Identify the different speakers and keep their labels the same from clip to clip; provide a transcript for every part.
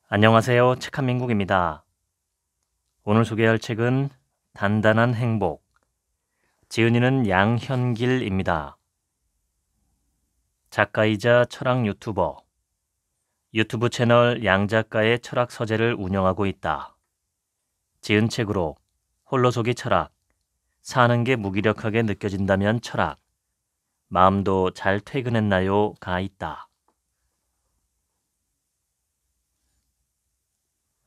Speaker 1: 안녕하세요. 책한민국입니다. 오늘 소개할 책은 단단한 행복, 지은이는 양현길입니다. 작가이자 철학 유튜버, 유튜브 채널 양작가의 철학 서재를 운영하고 있다. 지은 책으로 홀로서기 철학, 사는 게 무기력하게 느껴진다면 철학, 마음도 잘 퇴근했나요?가 있다.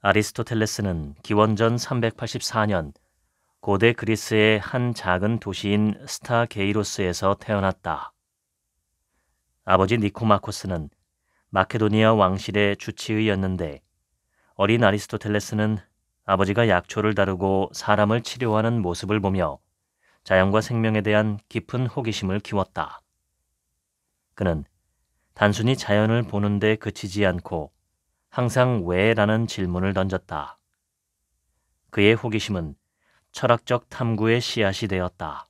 Speaker 1: 아리스토텔레스는 기원전 384년 고대 그리스의 한 작은 도시인 스타게이로스에서 태어났다. 아버지 니코마코스는 마케도니아 왕실의 주치의였는데 어린 아리스토텔레스는 아버지가 약초를 다루고 사람을 치료하는 모습을 보며 자연과 생명에 대한 깊은 호기심을 키웠다. 그는 단순히 자연을 보는 데 그치지 않고 항상 왜라는 질문을 던졌다. 그의 호기심은 철학적 탐구의 씨앗이 되었다.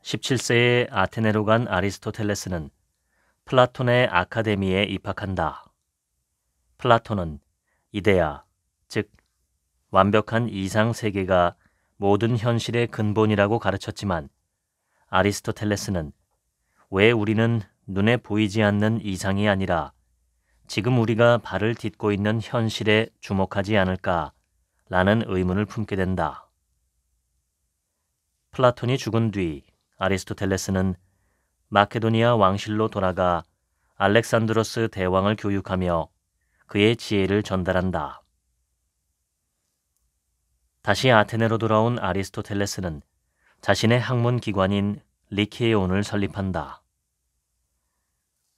Speaker 1: 17세에 아테네로 간 아리스토텔레스는 플라톤의 아카데미에 입학한다. 플라톤은 이데아, 즉 완벽한 이상 세계가 모든 현실의 근본이라고 가르쳤지만 아리스토텔레스는 왜 우리는 눈에 보이지 않는 이상이 아니라 지금 우리가 발을 딛고 있는 현실에 주목하지 않을까라는 의문을 품게 된다. 플라톤이 죽은 뒤 아리스토텔레스는 마케도니아 왕실로 돌아가 알렉산드로스 대왕을 교육하며 그의 지혜를 전달한다. 다시 아테네로 돌아온 아리스토텔레스는 자신의 학문 기관인 리케온을 설립한다.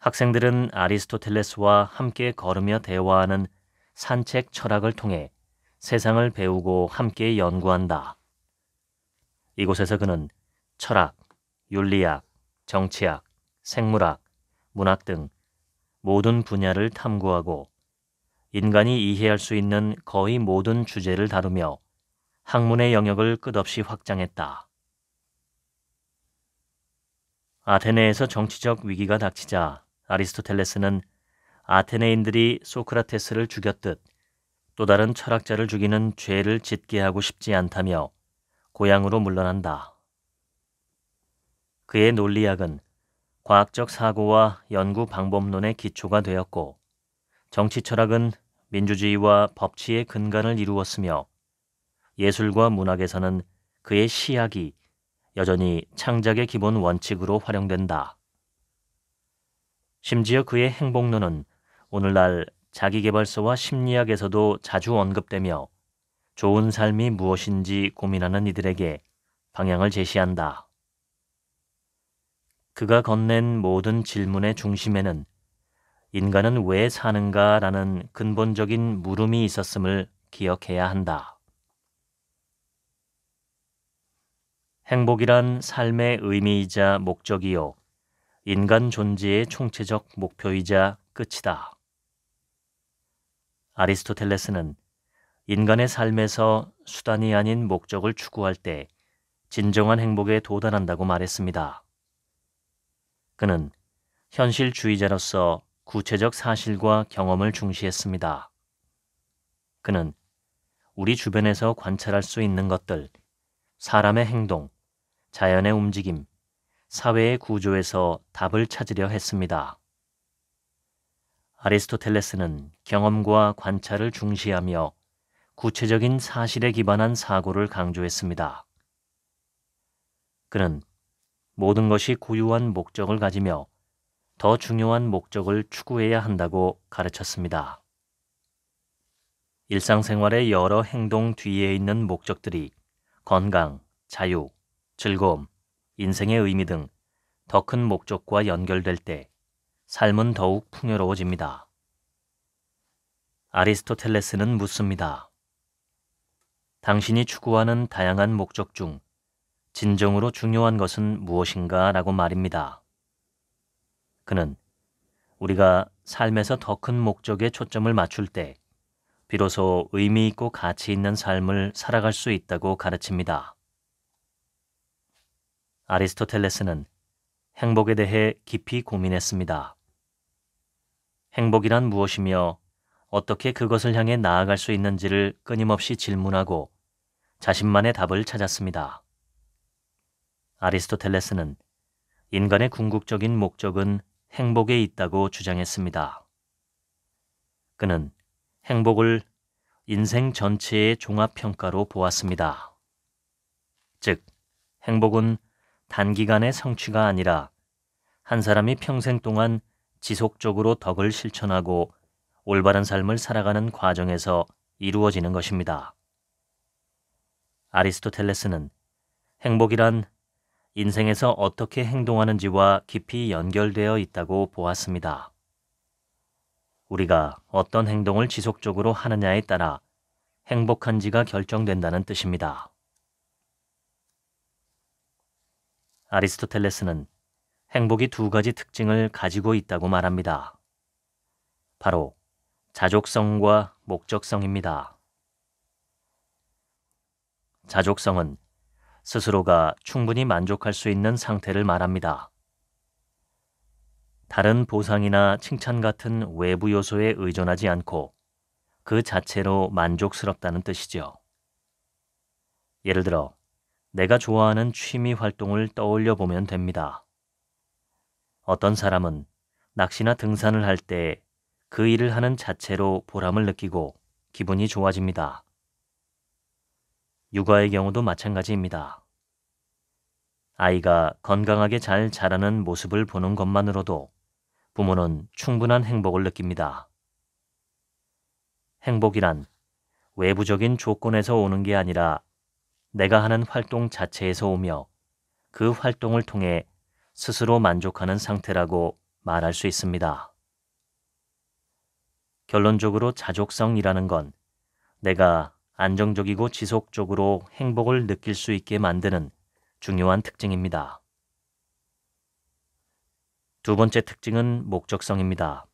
Speaker 1: 학생들은 아리스토텔레스와 함께 걸으며 대화하는 산책 철학을 통해 세상을 배우고 함께 연구한다. 이곳에서 그는 철학, 윤리학, 정치학, 생물학, 문학 등 모든 분야를 탐구하고 인간이 이해할 수 있는 거의 모든 주제를 다루며 학문의 영역을 끝없이 확장했다. 아테네에서 정치적 위기가 닥치자 아리스토텔레스는 아테네인들이 소크라테스를 죽였듯 또 다른 철학자를 죽이는 죄를 짓게 하고 싶지 않다며 고향으로 물러난다. 그의 논리학은 과학적 사고와 연구 방법론의 기초가 되었고 정치 철학은 민주주의와 법치의 근간을 이루었으며 예술과 문학에서는 그의 시학이 여전히 창작의 기본 원칙으로 활용된다. 심지어 그의 행복론은 오늘날 자기계발서와 심리학에서도 자주 언급되며 좋은 삶이 무엇인지 고민하는 이들에게 방향을 제시한다. 그가 건넨 모든 질문의 중심에는 인간은 왜 사는가라는 근본적인 물음이 있었음을 기억해야 한다. 행복이란 삶의 의미이자 목적이요. 인간 존재의 총체적 목표이자 끝이다. 아리스토텔레스는 인간의 삶에서 수단이 아닌 목적을 추구할 때 진정한 행복에 도달한다고 말했습니다. 그는 현실주의자로서 구체적 사실과 경험을 중시했습니다. 그는 우리 주변에서 관찰할 수 있는 것들, 사람의 행동, 자연의 움직임, 사회의 구조에서 답을 찾으려 했습니다. 아리스토텔레스는 경험과 관찰을 중시하며 구체적인 사실에 기반한 사고를 강조했습니다. 그는 모든 것이 고유한 목적을 가지며 더 중요한 목적을 추구해야 한다고 가르쳤습니다. 일상생활의 여러 행동 뒤에 있는 목적들이 건강, 자유, 즐거움, 인생의 의미 등 더 큰 목적과 연결될 때 삶은 더욱 풍요로워집니다. 아리스토텔레스는 묻습니다. 당신이 추구하는 다양한 목적 중 진정으로 중요한 것은 무엇인가? 라고 말입니다. 그는 우리가 삶에서 더 큰 목적에 초점을 맞출 때 비로소 의미 있고 가치 있는 삶을 살아갈 수 있다고 가르칩니다. 아리스토텔레스는 행복에 대해 깊이 고민했습니다. 행복이란 무엇이며 어떻게 그것을 향해 나아갈 수 있는지를 끊임없이 질문하고 자신만의 답을 찾았습니다. 아리스토텔레스는 인간의 궁극적인 목적은 행복에 있다고 주장했습니다. 그는 행복을 인생 전체의 종합평가로 보았습니다. 즉, 행복은 단기간의 성취가 아니라 한 사람이 평생 동안 지속적으로 덕을 실천하고 올바른 삶을 살아가는 과정에서 이루어지는 것입니다. 아리스토텔레스는 행복이란 인생에서 어떻게 행동하는지와 깊이 연결되어 있다고 보았습니다. 우리가 어떤 행동을 지속적으로 하느냐에 따라 행복한지가 결정된다는 뜻입니다. 아리스토텔레스는 행복이 두 가지 특징을 가지고 있다고 말합니다. 바로 자족성과 목적성입니다. 자족성은 스스로가 충분히 만족할 수 있는 상태를 말합니다. 다른 보상이나 칭찬 같은 외부 요소에 의존하지 않고 그 자체로 만족스럽다는 뜻이죠. 예를 들어, 내가 좋아하는 취미 활동을 떠올려 보면 됩니다. 어떤 사람은 낚시나 등산을 할 때 그 일을 하는 자체로 보람을 느끼고 기분이 좋아집니다. 육아의 경우도 마찬가지입니다. 아이가 건강하게 잘 자라는 모습을 보는 것만으로도 부모는 충분한 행복을 느낍니다. 행복이란 외부적인 조건에서 오는 게 아니라 내가 하는 활동 자체에서 오며 그 활동을 통해 스스로 만족하는 상태라고 말할 수 있습니다. 결론적으로 자족성이라는 건 내가 안정적이고 지속적으로 행복을 느낄 수 있게 만드는 중요한 특징입니다. 두 번째 특징은 목적성입니다.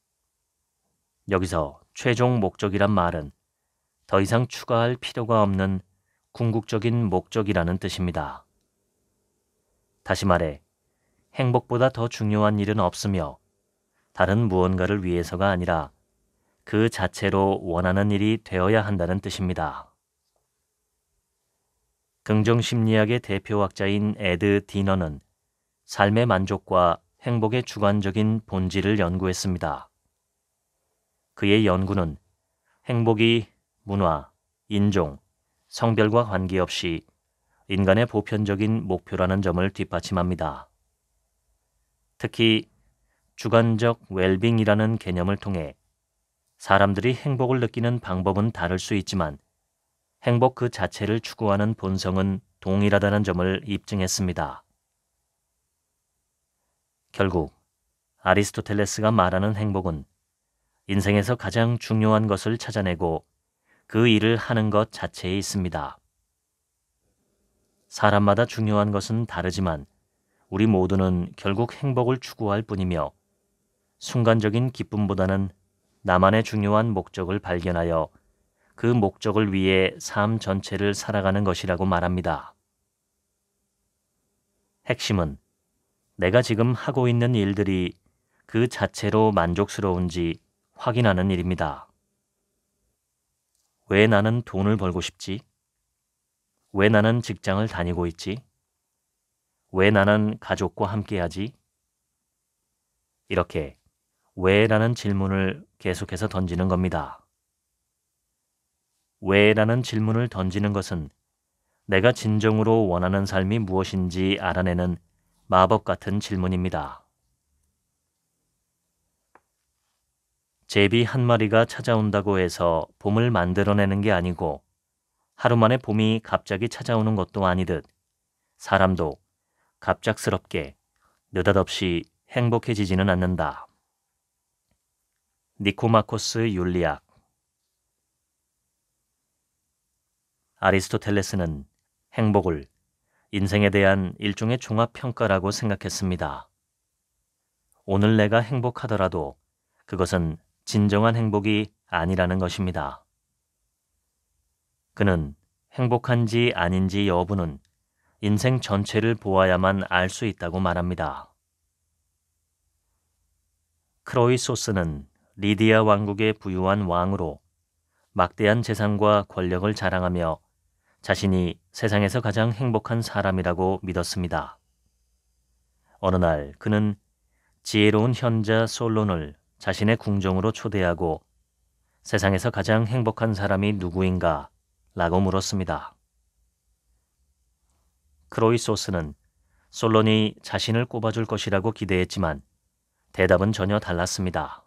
Speaker 1: 여기서 최종 목적이란 말은 더 이상 추가할 필요가 없는 궁극적인 목적이라는 뜻입니다. 다시 말해, 행복보다 더 중요한 일은 없으며 다른 무언가를 위해서가 아니라 그 자체로 원하는 일이 되어야 한다는 뜻입니다. 긍정심리학의 대표학자인 에드 디너는 삶의 만족과 행복의 주관적인 본질을 연구했습니다. 그의 연구는 행복이 문화, 인종, 성별과 관계없이 인간의 보편적인 목표라는 점을 뒷받침합니다. 특히 주관적 웰빙이라는 개념을 통해 사람들이 행복을 느끼는 방법은 다를 수 있지만 행복 그 자체를 추구하는 본성은 동일하다는 점을 입증했습니다. 결국 아리스토텔레스가 말하는 행복은 인생에서 가장 중요한 것을 찾아내고 그 일을 하는 것 자체에 있습니다. 사람마다 중요한 것은 다르지만 우리 모두는 결국 행복을 추구할 뿐이며 순간적인 기쁨보다는 나만의 중요한 목적을 발견하여 그 목적을 위해 삶 전체를 살아가는 것이라고 말합니다. 핵심은 내가 지금 하고 있는 일들이 그 자체로 만족스러운지 확인하는 일입니다. 왜 나는 돈을 벌고 싶지? 왜 나는 직장을 다니고 있지? 왜 나는 가족과 함께하지? 이렇게 왜라는 질문을 계속해서 던지는 겁니다. 왜라는 질문을 던지는 것은 내가 진정으로 원하는 삶이 무엇인지 알아내는 마법 같은 질문입니다. 제비 한 마리가 찾아온다고 해서 봄을 만들어내는 게 아니고 하루 만에 봄이 갑자기 찾아오는 것도 아니듯 사람도 갑작스럽게 느닷없이 행복해지지는 않는다. 니코마코스 윤리학. 아리스토텔레스는 행복을 인생에 대한 일종의 종합평가라고 생각했습니다. 오늘 내가 행복하더라도 그것은 진정한 행복이 아니라는 것입니다. 그는 행복한지 아닌지 여부는 인생 전체를 보아야만 알 수 있다고 말합니다. 크로이소스는 리디아 왕국의 부유한 왕으로 막대한 재산과 권력을 자랑하며 자신이 세상에서 가장 행복한 사람이라고 믿었습니다. 어느 날 그는 지혜로운 현자 솔론을 자신의 궁정으로 초대하고 세상에서 가장 행복한 사람이 누구인가? 라고 물었습니다. 크로이소스는 솔론이 자신을 꼽아줄 것이라고 기대했지만 대답은 전혀 달랐습니다.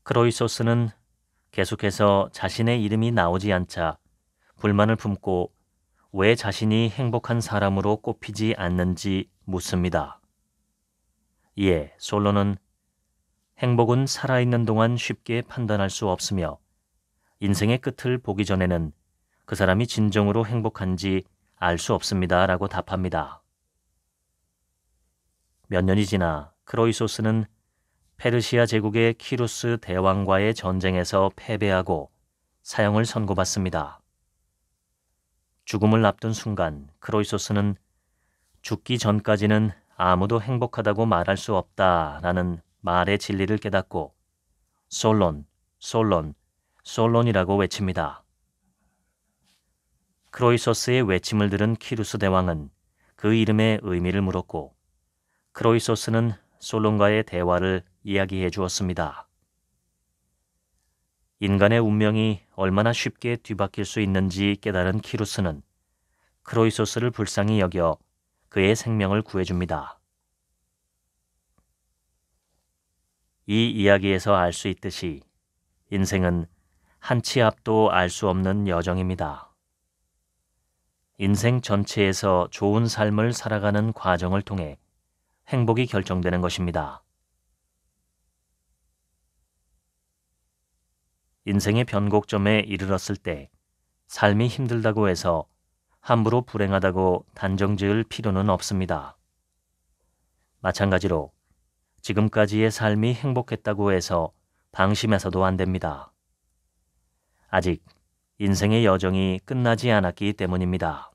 Speaker 1: 크로이소스는 계속해서 자신의 이름이 나오지 않자 불만을 품고 왜 자신이 행복한 사람으로 꼽히지 않는지 묻습니다. 이에 솔론은 행복은 살아있는 동안 쉽게 판단할 수 없으며 인생의 끝을 보기 전에는 그 사람이 진정으로 행복한지 알 수 없습니다. 라고 답합니다. 몇 년이 지나 크로이소스는 페르시아 제국의 키루스 대왕과의 전쟁에서 패배하고 사형을 선고받습니다. 죽음을 앞둔 순간 크로이소스는 죽기 전까지는 아무도 행복하다고 말할 수 없다라는 말의 진리를 깨닫고 솔론, 솔론, 솔론이라고 외칩니다. 크로이소스의 외침을 들은 키루스 대왕은 그 이름의 의미를 물었고 크로이소스는 솔론과의 대화를 이야기해 주었습니다. 인간의 운명이 얼마나 쉽게 뒤바뀔 수 있는지 깨달은 키루스는 크로이소스를 불쌍히 여겨 그의 생명을 구해줍니다. 이 이야기에서 알 수 있듯이 인생은 한 치 앞도 알 수 없는 여정입니다. 인생 전체에서 좋은 삶을 살아가는 과정을 통해 행복이 결정되는 것입니다. 인생의 변곡점에 이르렀을 때 삶이 힘들다고 해서 함부로 불행하다고 단정지을 필요는 없습니다. 마찬가지로 지금까지의 삶이 행복했다고 해서 방심해서도 안 됩니다. 아직 인생의 여정이 끝나지 않았기 때문입니다.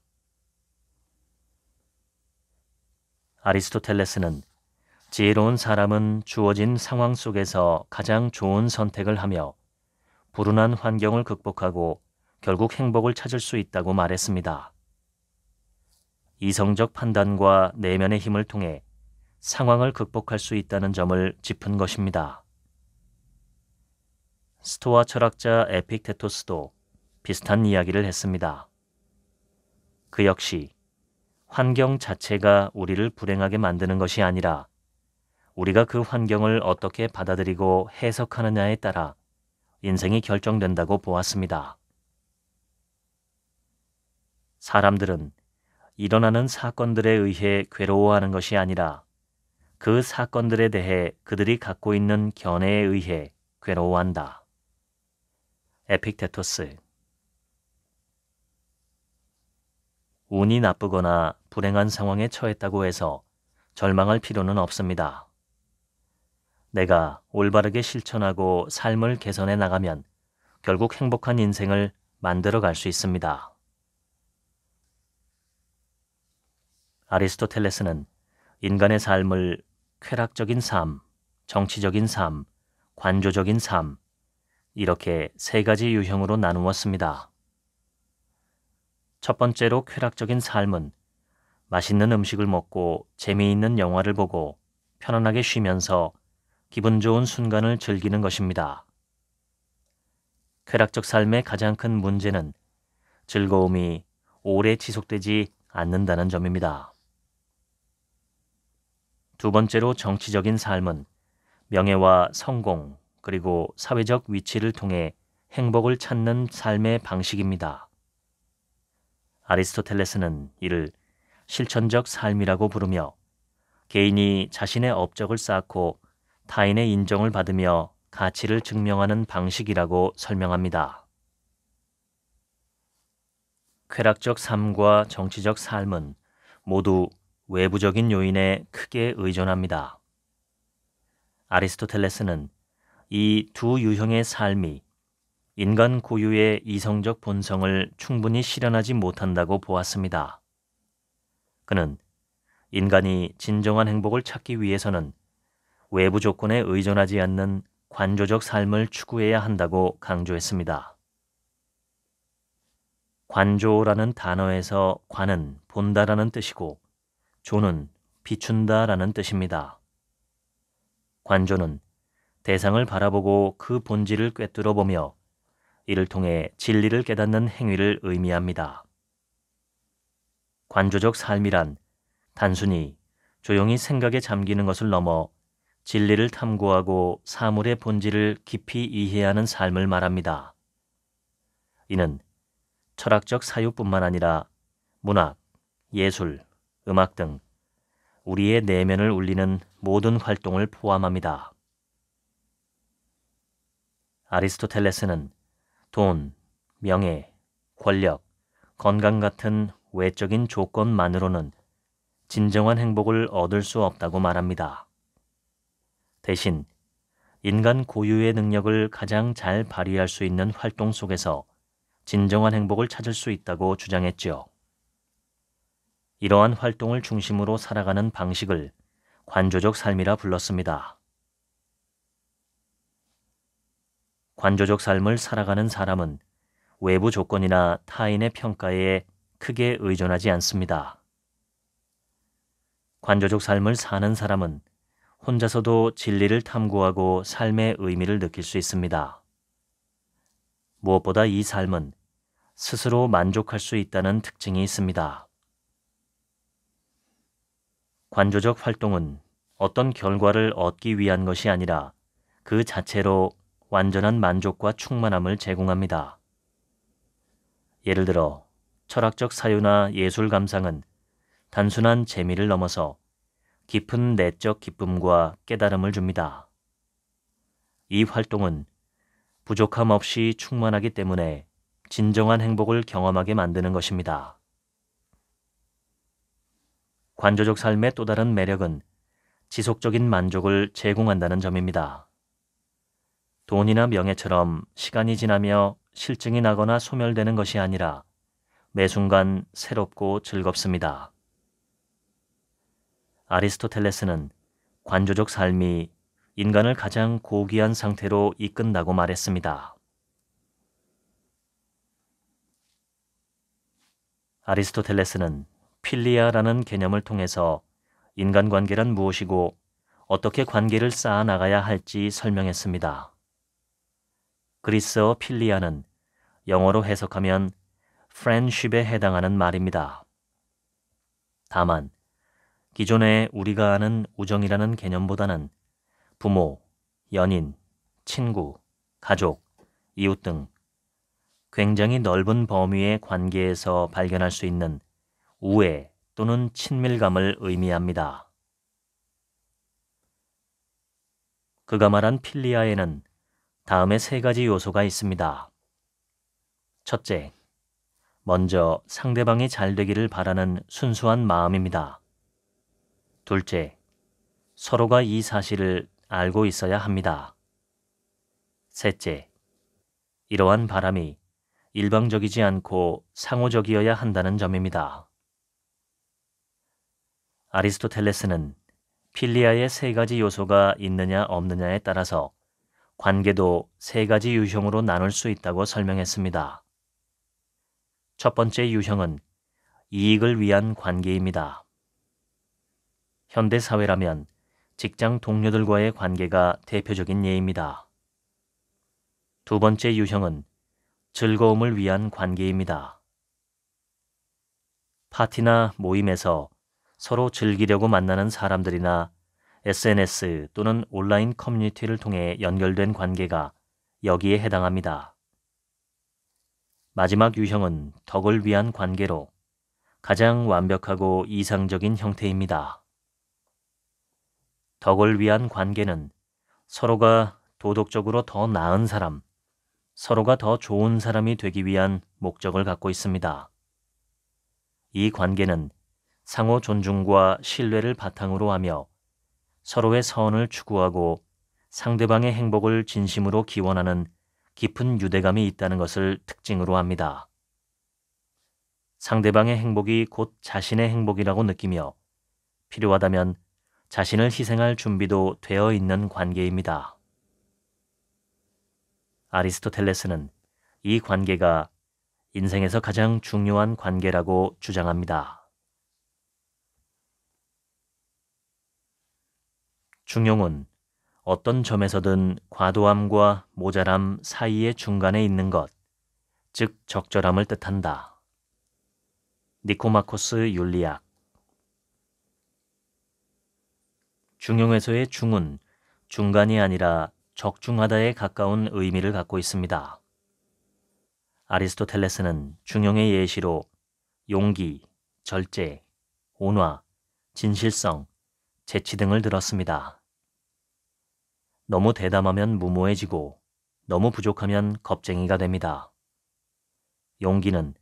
Speaker 1: 아리스토텔레스는 지혜로운 사람은 주어진 상황 속에서 가장 좋은 선택을 하며 불운한 환경을 극복하고 결국 행복을 찾을 수 있다고 말했습니다. 이성적 판단과 내면의 힘을 통해 상황을 극복할 수 있다는 점을 짚은 것입니다. 스토아 철학자 에픽테토스도 비슷한 이야기를 했습니다. 그 역시 환경 자체가 우리를 불행하게 만드는 것이 아니라 우리가 그 환경을 어떻게 받아들이고 해석하느냐에 따라 인생이 결정된다고 보았습니다. 사람들은 일어나는 사건들에 의해 괴로워하는 것이 아니라 그 사건들에 대해 그들이 갖고 있는 견해에 의해 괴로워한다. 에픽테토스. 운이 나쁘거나 불행한 상황에 처했다고 해서 절망할 필요는 없습니다. 내가 올바르게 실천하고 삶을 개선해 나가면 결국 행복한 인생을 만들어 갈 수 있습니다. 아리스토텔레스는 인간의 삶을 쾌락적인 삶, 정치적인 삶, 관조적인 삶, 이렇게 세 가지 유형으로 나누었습니다. 첫 번째로 쾌락적인 삶은 맛있는 음식을 먹고 재미있는 영화를 보고 편안하게 쉬면서 기분 좋은 순간을 즐기는 것입니다. 쾌락적 삶의 가장 큰 문제는 즐거움이 오래 지속되지 않는다는 점입니다. 두 번째로 정치적인 삶은 명예와 성공 그리고 사회적 위치를 통해 행복을 찾는 삶의 방식입니다. 아리스토텔레스는 이를 실천적 삶이라고 부르며 개인이 자신의 업적을 쌓고 타인의 인정을 받으며 가치를 증명하는 방식이라고 설명합니다. 쾌락적 삶과 정치적 삶은 모두 외부적인 요인에 크게 의존합니다. 아리스토텔레스는 이 두 유형의 삶이 인간 고유의 이성적 본성을 충분히 실현하지 못한다고 보았습니다. 그는 인간이 진정한 행복을 찾기 위해서는 외부 조건에 의존하지 않는 관조적 삶을 추구해야 한다고 강조했습니다. 관조라는 단어에서 관은 본다라는 뜻이고 조는 비춘다라는 뜻입니다. 관조는 대상을 바라보고 그 본질을 꿰뚫어 보며 이를 통해 진리를 깨닫는 행위를 의미합니다. 관조적 삶이란 단순히 조용히 생각에 잠기는 것을 넘어 진리를 탐구하고 사물의 본질을 깊이 이해하는 삶을 말합니다. 이는 철학적 사유뿐만 아니라 문학, 예술, 음악 등 우리의 내면을 울리는 모든 활동을 포함합니다. 아리스토텔레스는 돈, 명예, 권력, 건강 같은 외적인 조건만으로는 진정한 행복을 얻을 수 없다고 말합니다. 대신 인간 고유의 능력을 가장 잘 발휘할 수 있는 활동 속에서 진정한 행복을 찾을 수 있다고 주장했지요. 이러한 활동을 중심으로 살아가는 방식을 관조적 삶이라 불렀습니다. 관조적 삶을 살아가는 사람은 외부 조건이나 타인의 평가에 크게 의존하지 않습니다. 관조적 삶을 사는 사람은 혼자서도 진리를 탐구하고 삶의 의미를 느낄 수 있습니다. 무엇보다 이 삶은 스스로 만족할 수 있다는 특징이 있습니다. 관조적 활동은 어떤 결과를 얻기 위한 것이 아니라 그 자체로 완전한 만족과 충만함을 제공합니다. 예를 들어 철학적 사유나 예술 감상은 단순한 재미를 넘어서 깊은 내적 기쁨과 깨달음을 줍니다. 이 활동은 부족함 없이 충만하기 때문에 진정한 행복을 경험하게 만드는 것입니다. 관조적 삶의 또 다른 매력은 지속적인 만족을 제공한다는 점입니다. 돈이나 명예처럼 시간이 지나며 실증이 나거나 소멸되는 것이 아니라 매 순간 새롭고 즐겁습니다. 아리스토텔레스는 관조적 삶이 인간을 가장 고귀한 상태로 이끈다고 말했습니다. 아리스토텔레스는 필리아라는 개념을 통해서 인간관계란 무엇이고 어떻게 관계를 쌓아나가야 할지 설명했습니다. 그리스어 필리아는 영어로 해석하면 friendship에 해당하는 말입니다. 다만 기존에 우리가 아는 우정이라는 개념보다는 부모, 연인, 친구, 가족, 이웃 등 굉장히 넓은 범위의 관계에서 발견할 수 있는 우애 또는 친밀감을 의미합니다. 그가 말한 필리아에는 다음의 세 가지 요소가 있습니다. 첫째, 먼저 상대방이 잘 되기를 바라는 순수한 마음입니다. 둘째, 서로가 이 사실을 알고 있어야 합니다. 셋째, 이러한 바람이 일방적이지 않고 상호적이어야 한다는 점입니다. 아리스토텔레스는 필리아의 세 가지 요소가 있느냐 없느냐에 따라서 관계도 세 가지 유형으로 나눌 수 있다고 설명했습니다. 첫 번째 유형은 이익을 위한 관계입니다. 현대 사회라면 직장 동료들과의 관계가 대표적인 예입니다. 두 번째 유형은 즐거움을 위한 관계입니다. 파티나 모임에서 서로 즐기려고 만나는 사람들이나 SNS 또는 온라인 커뮤니티를 통해 연결된 관계가 여기에 해당합니다. 마지막 유형은 덕을 위한 관계로 가장 완벽하고 이상적인 형태입니다. 덕을 위한 관계는 서로가 도덕적으로 더 나은 사람, 서로가 더 좋은 사람이 되기 위한 목적을 갖고 있습니다. 이 관계는 상호 존중과 신뢰를 바탕으로 하며 서로의 선을 추구하고 상대방의 행복을 진심으로 기원하는 깊은 유대감이 있다는 것을 특징으로 합니다. 상대방의 행복이 곧 자신의 행복이라고 느끼며 필요하다면 자신을 희생할 준비도 되어 있는 관계입니다. 아리스토텔레스는 이 관계가 인생에서 가장 중요한 관계라고 주장합니다. 중용은 어떤 점에서든 과도함과 모자람 사이의 중간에 있는 것, 즉 적절함을 뜻한다. 니코마코스 윤리학. 중용에서의 중은 중간이 아니라 적중하다에 가까운 의미를 갖고 있습니다. 아리스토텔레스는 중용의 예시로 용기, 절제, 온화, 진실성, 재치 등을 들었습니다. 너무 대담하면 무모해지고 너무 부족하면 겁쟁이가 됩니다. 용기는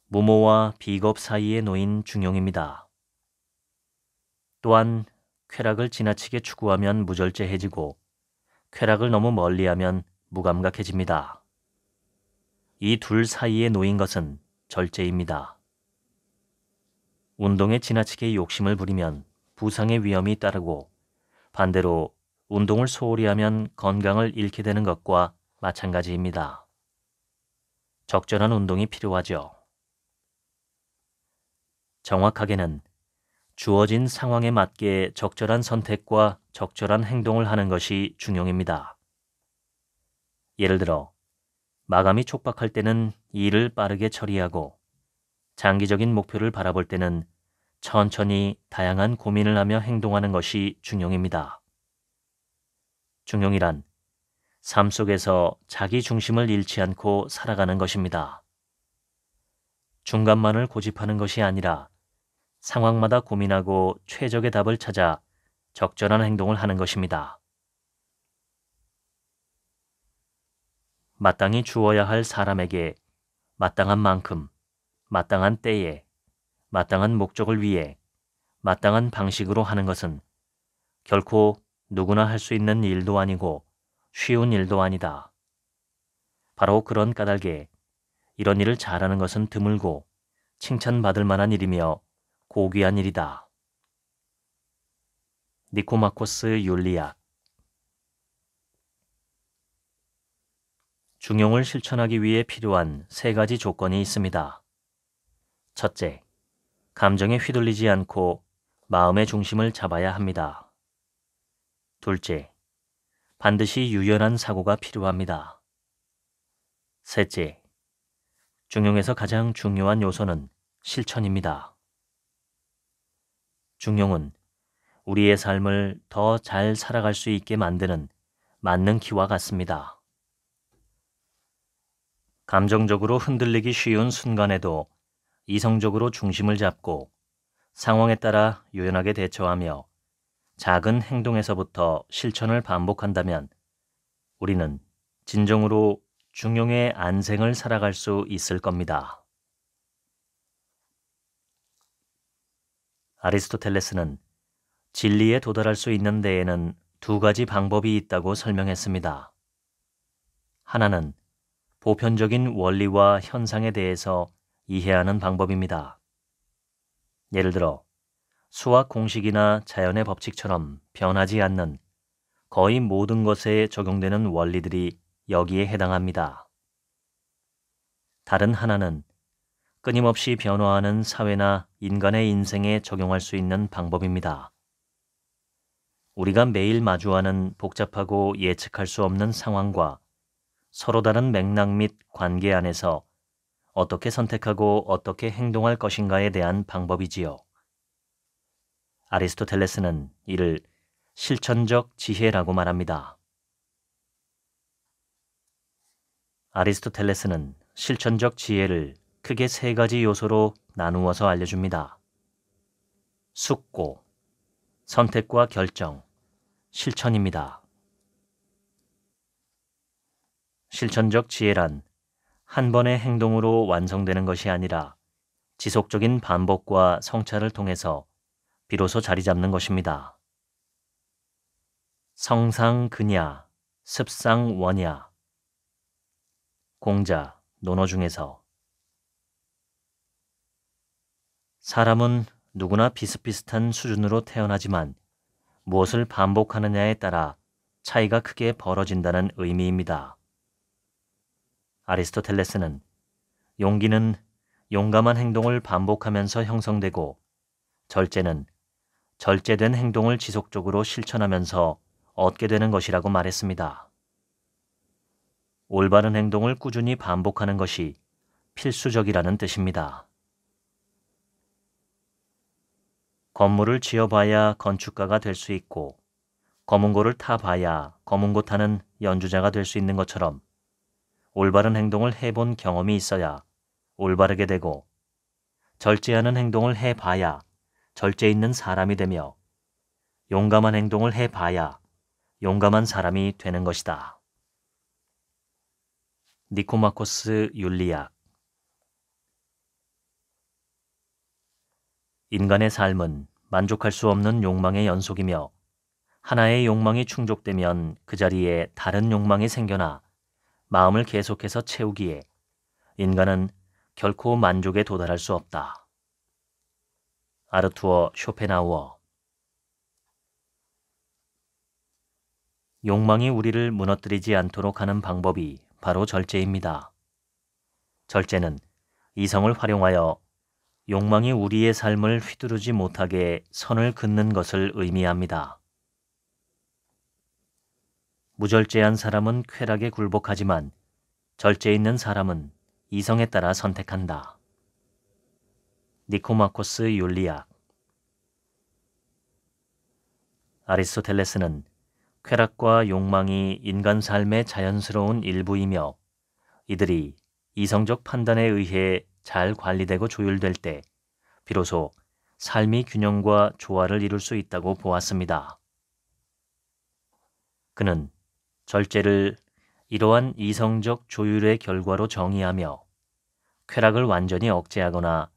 Speaker 1: 무모와 비겁 사이에 놓인 중용입니다. 또한 쾌락을 지나치게 추구하면 무절제해지고 쾌락을 너무 멀리하면 무감각해집니다. 이 둘 사이에 놓인 것은 절제입니다. 운동에 지나치게 욕심을 부리면 부상의 위험이 따르고 반대로 운동을 소홀히 하면 건강을 잃게 되는 것과 마찬가지입니다. 적절한 운동이 필요하죠. 정확하게는 주어진 상황에 맞게 적절한 선택과 적절한 행동을 하는 것이 중용입니다. 예를 들어 마감이 촉박할 때는 일을 빠르게 처리하고 장기적인 목표를 바라볼 때는 천천히 다양한 고민을 하며 행동하는 것이 중용입니다. 중용이란 삶 속에서 자기 중심을 잃지 않고 살아가는 것입니다. 중간만을 고집하는 것이 아니라 상황마다 고민하고 최적의 답을 찾아 적절한 행동을 하는 것입니다. 마땅히 주어야 할 사람에게 마땅한 만큼, 마땅한 때에, 마땅한 목적을 위해 마땅한 방식으로 하는 것은 결코 누구나 할 수 있는 일도 아니고 쉬운 일도 아니다. 바로 그런 까닭에 이런 일을 잘하는 것은 드물고 칭찬받을 만한 일이며 고귀한 일이다. 니코마코스 윤리학. 중용을 실천하기 위해 필요한 세 가지 조건이 있습니다. 첫째, 감정에 휘둘리지 않고 마음의 중심을 잡아야 합니다. 둘째, 반드시 유연한 사고가 필요합니다. 셋째, 중용에서 가장 중요한 요소는 실천입니다. 중용은 우리의 삶을 더 잘 살아갈 수 있게 만드는 만능 키와 같습니다. 감정적으로 흔들리기 쉬운 순간에도 이성적으로 중심을 잡고 상황에 따라 유연하게 대처하며 작은 행동에서부터 실천을 반복한다면 우리는 진정으로 중용의 안생을 살아갈 수 있을 겁니다. 아리스토텔레스는 진리에 도달할 수 있는 데에는 두 가지 방법이 있다고 설명했습니다. 하나는 보편적인 원리와 현상에 대해서 이해하는 방법입니다. 예를 들어 수학 공식이나 자연의 법칙처럼 변하지 않는 거의 모든 것에 적용되는 원리들이 여기에 해당합니다. 다른 하나는 끊임없이 변화하는 사회나 인간의 인생에 적용할 수 있는 방법입니다. 우리가 매일 마주하는 복잡하고 예측할 수 없는 상황과 서로 다른 맥락 및 관계 안에서 어떻게 선택하고 어떻게 행동할 것인가에 대한 방법이지요. 아리스토텔레스는 이를 실천적 지혜라고 말합니다. 아리스토텔레스는 실천적 지혜를 크게 세 가지 요소로 나누어서 알려줍니다. 숙고, 선택과 결정, 실천입니다. 실천적 지혜란 한 번의 행동으로 완성되는 것이 아니라 지속적인 반복과 성찰을 통해서 비로소 자리 잡는 것입니다. 성상근야, 습상원야. 공자, 논어 중에서 사람은 누구나 비슷비슷한 수준으로 태어나지만 무엇을 반복하느냐에 따라 차이가 크게 벌어진다는 의미입니다. 아리스토텔레스는 용기는 용감한 행동을 반복하면서 형성되고 절제는 절제된 행동을 지속적으로 실천하면서 얻게 되는 것이라고 말했습니다. 올바른 행동을 꾸준히 반복하는 것이 필수적이라는 뜻입니다. 건물을 지어봐야 건축가가 될 수 있고 거문고를 타봐야 거문고 타는 연주자가 될 수 있는 것처럼 올바른 행동을 해본 경험이 있어야 올바르게 되고 절제하는 행동을 해봐야 절제 있는 사람이 되며 용감한 행동을 해봐야 용감한 사람이 되는 것이다. 니코마코스 윤리학. 인간의 삶은 만족할 수 없는 욕망의 연속이며 하나의 욕망이 충족되면 그 자리에 다른 욕망이 생겨나 마음을 계속해서 채우기에 인간은 결코 만족에 도달할 수 없다. 아르투어 쇼펜하우어. 욕망이 우리를 무너뜨리지 않도록 하는 방법이 바로 절제입니다. 절제는 이성을 활용하여 욕망이 우리의 삶을 휘두르지 못하게 선을 긋는 것을 의미합니다. 무절제한 사람은 쾌락에 굴복하지만 절제 있는 사람은 이성에 따라 선택한다. 니코마코스 윤리학. 아리스토텔레스는 쾌락과 욕망이 인간 삶의 자연스러운 일부이며 이들이 이성적 판단에 의해 잘 관리되고 조율될 때 비로소 삶이 균형과 조화를 이룰 수 있다고 보았습니다. 그는 절제를 이러한 이성적 조율의 결과로 정의하며 쾌락을 완전히 억제하거나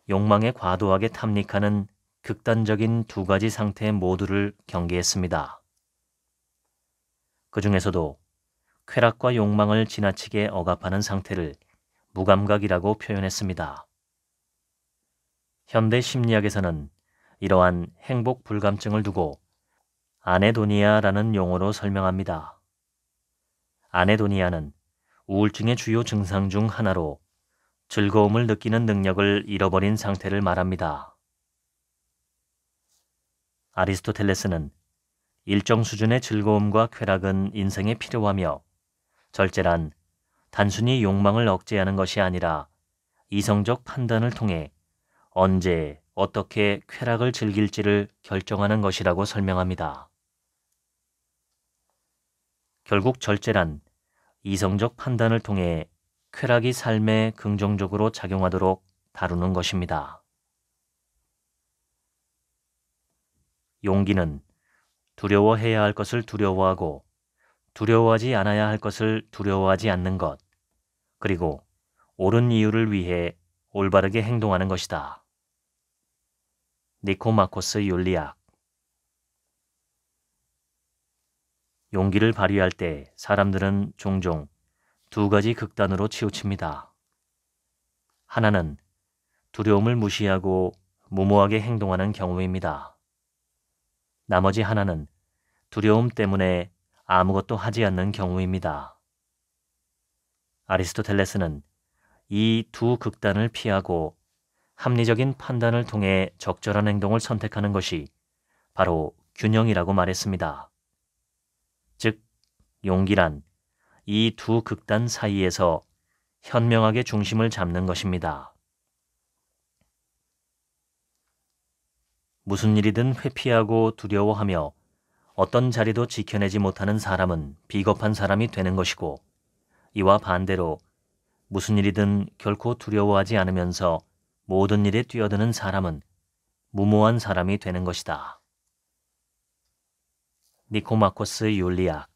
Speaker 1: 욕망에 과도하게 탐닉하는 극단적인 두 가지 상태 모두를 경계했습니다. 그 중에서도 쾌락과 욕망을 지나치게 억압하는 상태를 무감각이라고 표현했습니다. 현대 심리학에서는 이러한 행복 불감증을 두고 아네도니아라는 용어로 설명합니다. 아네도니아는 우울증의 주요 증상 중 하나로 즐거움을 느끼는 능력을 잃어버린 상태를 말합니다. 아리스토텔레스는 일정 수준의 즐거움과 쾌락은 인생에 필요하며 절제란 단순히 욕망을 억제하는 것이 아니라 이성적 판단을 통해 언제 어떻게 쾌락을 즐길지를 결정하는 것이라고 설명합니다. 결국 절제란 이성적 판단을 통해 쾌락이 삶에 긍정적으로 작용하도록 다루는 것입니다. 용기는 두려워해야 할 것을 두려워하고 두려워하지 않아야 할 것을 두려워하지 않는 것, 그리고 옳은 이유를 위해 올바르게 행동하는 것이다. 니코마코스 윤리학. 용기를 발휘할 때 사람들은 종종 두 가지 극단으로 치우칩니다. 하나는 두려움을 무시하고 무모하게 행동하는 경우입니다. 나머지 하나는 두려움 때문에 아무것도 하지 않는 경우입니다. 아리스토텔레스는 이 두 극단을 피하고 합리적인 판단을 통해 적절한 행동을 선택하는 것이 바로 균형이라고 말했습니다. 즉, 용기란 이 두 극단 사이에서 현명하게 중심을 잡는 것입니다. 무슨 일이든 회피하고 두려워하며 어떤 자리도 지켜내지 못하는 사람은 비겁한 사람이 되는 것이고, 이와 반대로 무슨 일이든 결코 두려워하지 않으면서 모든 일에 뛰어드는 사람은 무모한 사람이 되는 것이다. 니코마코스 윤리학.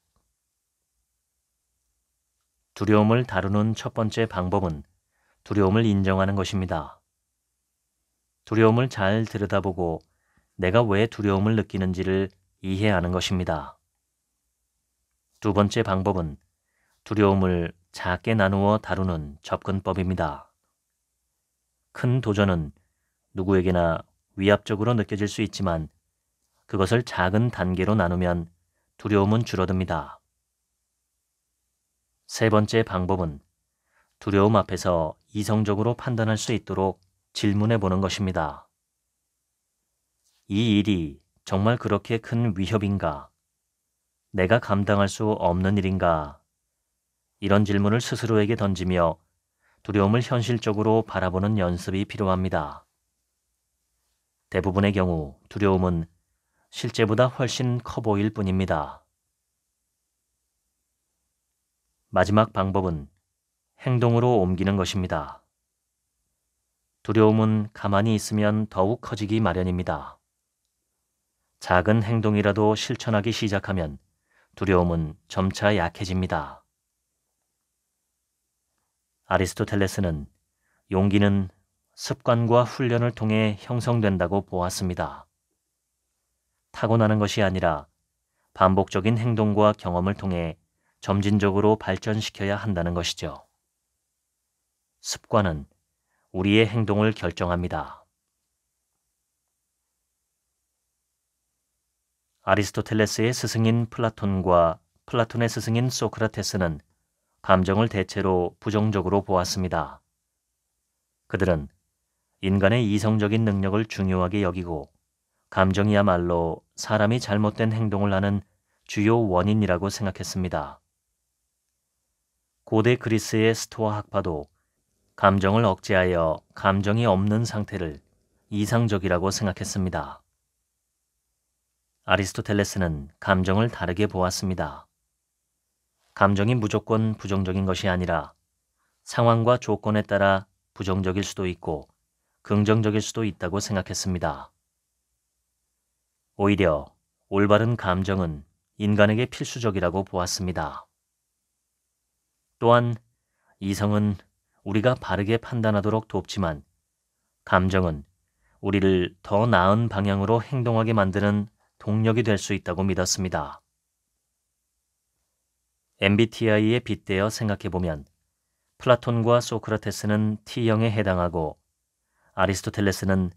Speaker 1: 두려움을 다루는 첫 번째 방법은 두려움을 인정하는 것입니다. 두려움을 잘 들여다보고 내가 왜 두려움을 느끼는지를 이해하는 것입니다. 두 번째 방법은 두려움을 작게 나누어 다루는 접근법입니다. 큰 도전은 누구에게나 위압적으로 느껴질 수 있지만 그것을 작은 단계로 나누면 두려움은 줄어듭니다. 세 번째 방법은 두려움 앞에서 이성적으로 판단할 수 있도록 질문해 보는 것입니다. 이 일이 정말 그렇게 큰 위협인가? 내가 감당할 수 없는 일인가? 이런 질문을 스스로에게 던지며 두려움을 현실적으로 바라보는 연습이 필요합니다. 대부분의 경우 두려움은 실제보다 훨씬 커 보일 뿐입니다. 마지막 방법은 행동으로 옮기는 것입니다. 두려움은 가만히 있으면 더욱 커지기 마련입니다. 작은 행동이라도 실천하기 시작하면 두려움은 점차 약해집니다. 아리스토텔레스는 용기는 습관과 훈련을 통해 형성된다고 보았습니다. 타고나는 것이 아니라 반복적인 행동과 경험을 통해 점진적으로 발전시켜야 한다는 것이죠. 습관은 우리의 행동을 결정합니다. 아리스토텔레스의 스승인 플라톤과 플라톤의 스승인 소크라테스는 감정을 대체로 부정적으로 보았습니다. 그들은 인간의 이성적인 능력을 중요하게 여기고 감정이야말로 사람이 잘못된 행동을 하는 주요 원인이라고 생각했습니다. 고대 그리스의 스토아 학파도 감정을 억제하여 감정이 없는 상태를 이상적이라고 생각했습니다. 아리스토텔레스는 감정을 다르게 보았습니다. 감정이 무조건 부정적인 것이 아니라 상황과 조건에 따라 부정적일 수도 있고 긍정적일 수도 있다고 생각했습니다. 오히려 올바른 감정은 인간에게 필수적이라고 보았습니다. 또한 이성은 우리가 바르게 판단하도록 돕지만 감정은 우리를 더 나은 방향으로 행동하게 만드는 동력이 될 수 있다고 믿었습니다. MBTI에 빗대어 생각해보면 플라톤과 소크라테스는 T형에 해당하고 아리스토텔레스는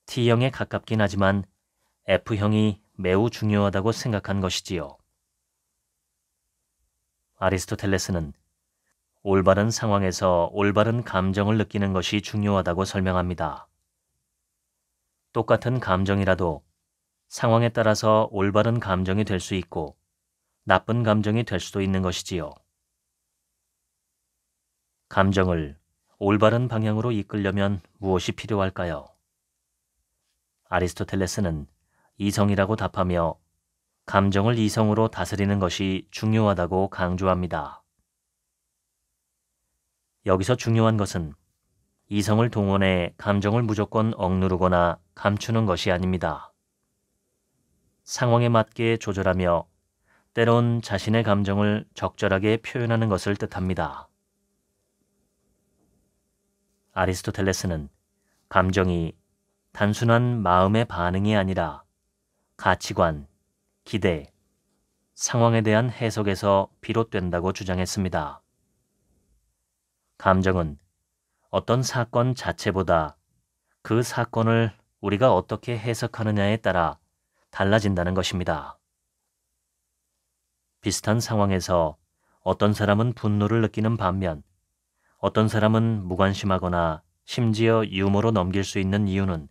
Speaker 1: T형에 가깝긴 하지만 F형이 매우 중요하다고 생각한 것이지요. 아리스토텔레스는 올바른 상황에서 올바른 감정을 느끼는 것이 중요하다고 설명합니다. 똑같은 감정이라도 상황에 따라서 올바른 감정이 될 수 있고 나쁜 감정이 될 수도 있는 것이지요. 감정을 올바른 방향으로 이끌려면 무엇이 필요할까요? 아리스토텔레스는 이성이라고 답하며 감정을 이성으로 다스리는 것이 중요하다고 강조합니다. 여기서 중요한 것은 이성을 동원해 감정을 무조건 억누르거나 감추는 것이 아닙니다. 상황에 맞게 조절하며 때론 자신의 감정을 적절하게 표현하는 것을 뜻합니다. 아리스토텔레스는 감정이 단순한 마음의 반응이 아니라 가치관, 기대, 상황에 대한 해석에서 비롯된다고 주장했습니다. 감정은 어떤 사건 자체보다 그 사건을 우리가 어떻게 해석하느냐에 따라 달라진다는 것입니다. 비슷한 상황에서 어떤 사람은 분노를 느끼는 반면 어떤 사람은 무관심하거나 심지어 유머로 넘길 수 있는 이유는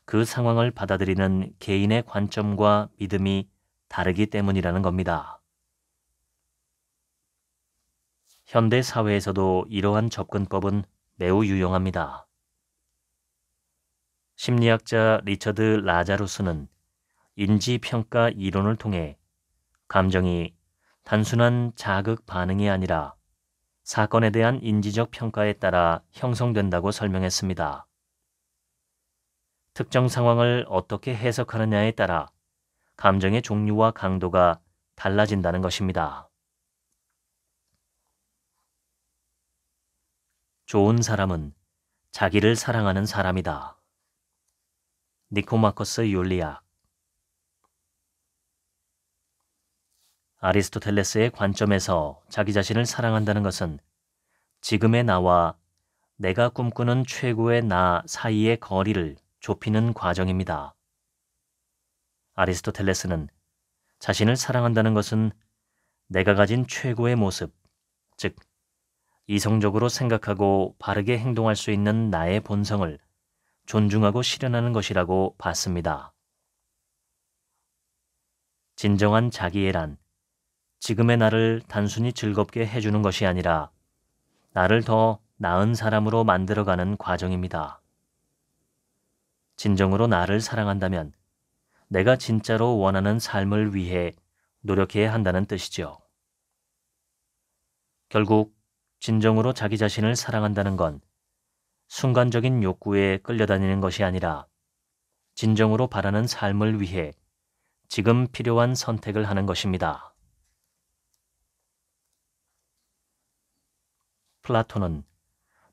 Speaker 1: 그 상황을 받아들이는 개인의 관점과 믿음이 다르기 때문이라는 겁니다. 현대 사회에서도 이러한 접근법은 매우 유용합니다. 심리학자 리처드 라자루스는 인지평가 이론을 통해 감정이 단순한 자극 반응이 아니라 사건에 대한 인지적 평가에 따라 형성된다고 설명했습니다. 특정 상황을 어떻게 해석하느냐에 따라 감정의 종류와 강도가 달라진다는 것입니다. 좋은 사람은 자기를 사랑하는 사람이다. 니코마코스 율리아. 아리스토텔레스의 관점에서 자기 자신을 사랑한다는 것은 지금의 나와 내가 꿈꾸는 최고의 나 사이의 거리를 좁히는 과정입니다. 아리스토텔레스는 자신을 사랑한다는 것은 내가 가진 최고의 모습, 즉 이성적으로 생각하고 바르게 행동할 수 있는 나의 본성을 존중하고 실현하는 것이라고 봤습니다. 진정한 자기애란 지금의 나를 단순히 즐겁게 해주는 것이 아니라 나를 더 나은 사람으로 만들어가는 과정입니다. 진정으로 나를 사랑한다면 내가 진짜로 원하는 삶을 위해 노력해야 한다는 뜻이죠. 결국 진정으로 자기 자신을 사랑한다는 건 순간적인 욕구에 끌려다니는 것이 아니라 진정으로 바라는 삶을 위해 지금 필요한 선택을 하는 것입니다. 플라톤은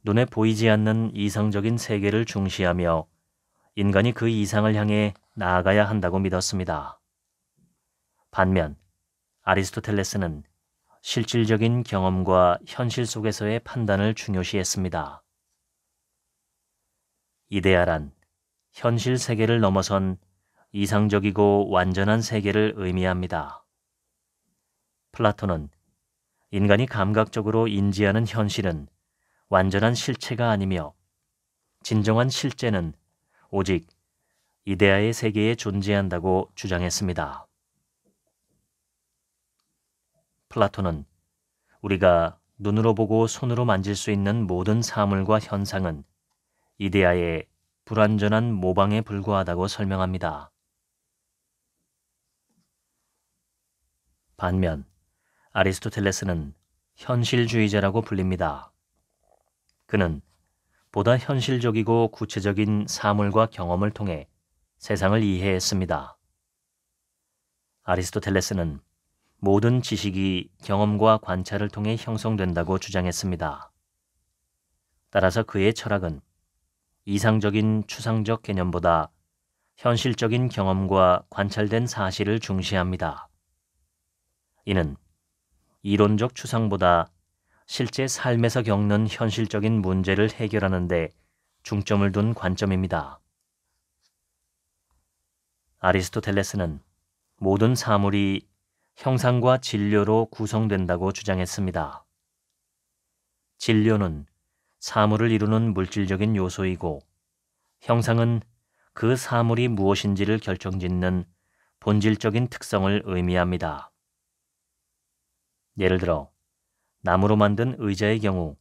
Speaker 1: 눈에 보이지 않는 이상적인 세계를 중시하며 인간이 그 이상을 향해 나아가야 한다고 믿었습니다. 반면 아리스토텔레스는 실질적인 경험과 현실 속에서의 판단을 중요시했습니다. 이데아란 현실 세계를 넘어선 이상적이고 완전한 세계를 의미합니다. 플라톤은 인간이 감각적으로 인지하는 현실은 완전한 실체가 아니며 진정한 실제는 오직 이데아의 세계에 존재한다고 주장했습니다. 플라톤은 우리가 눈으로 보고 손으로 만질 수 있는 모든 사물과 현상은 이데아의 불완전한 모방에 불과하다고 설명합니다. 반면 아리스토텔레스는 현실주의자라고 불립니다. 그는 보다 현실적이고 구체적인 사물과 경험을 통해 세상을 이해했습니다. 아리스토텔레스는 모든 지식이 경험과 관찰을 통해 형성된다고 주장했습니다. 따라서 그의 철학은 이상적인 추상적 개념보다 현실적인 경험과 관찰된 사실을 중시합니다. 이는 이론적 추상보다 실제 삶에서 겪는 현실적인 문제를 해결하는 데 중점을 둔 관점입니다. 아리스토텔레스는 모든 사물이 형상과 진료로 구성된다고 주장했습니다. 진료는 사물을 이루는 물질적인 요소이고 형상은 그 사물이 무엇인지를 결정짓는 본질적인 특성을 의미합니다. 예를 들어 나무로 만든 의자의 경우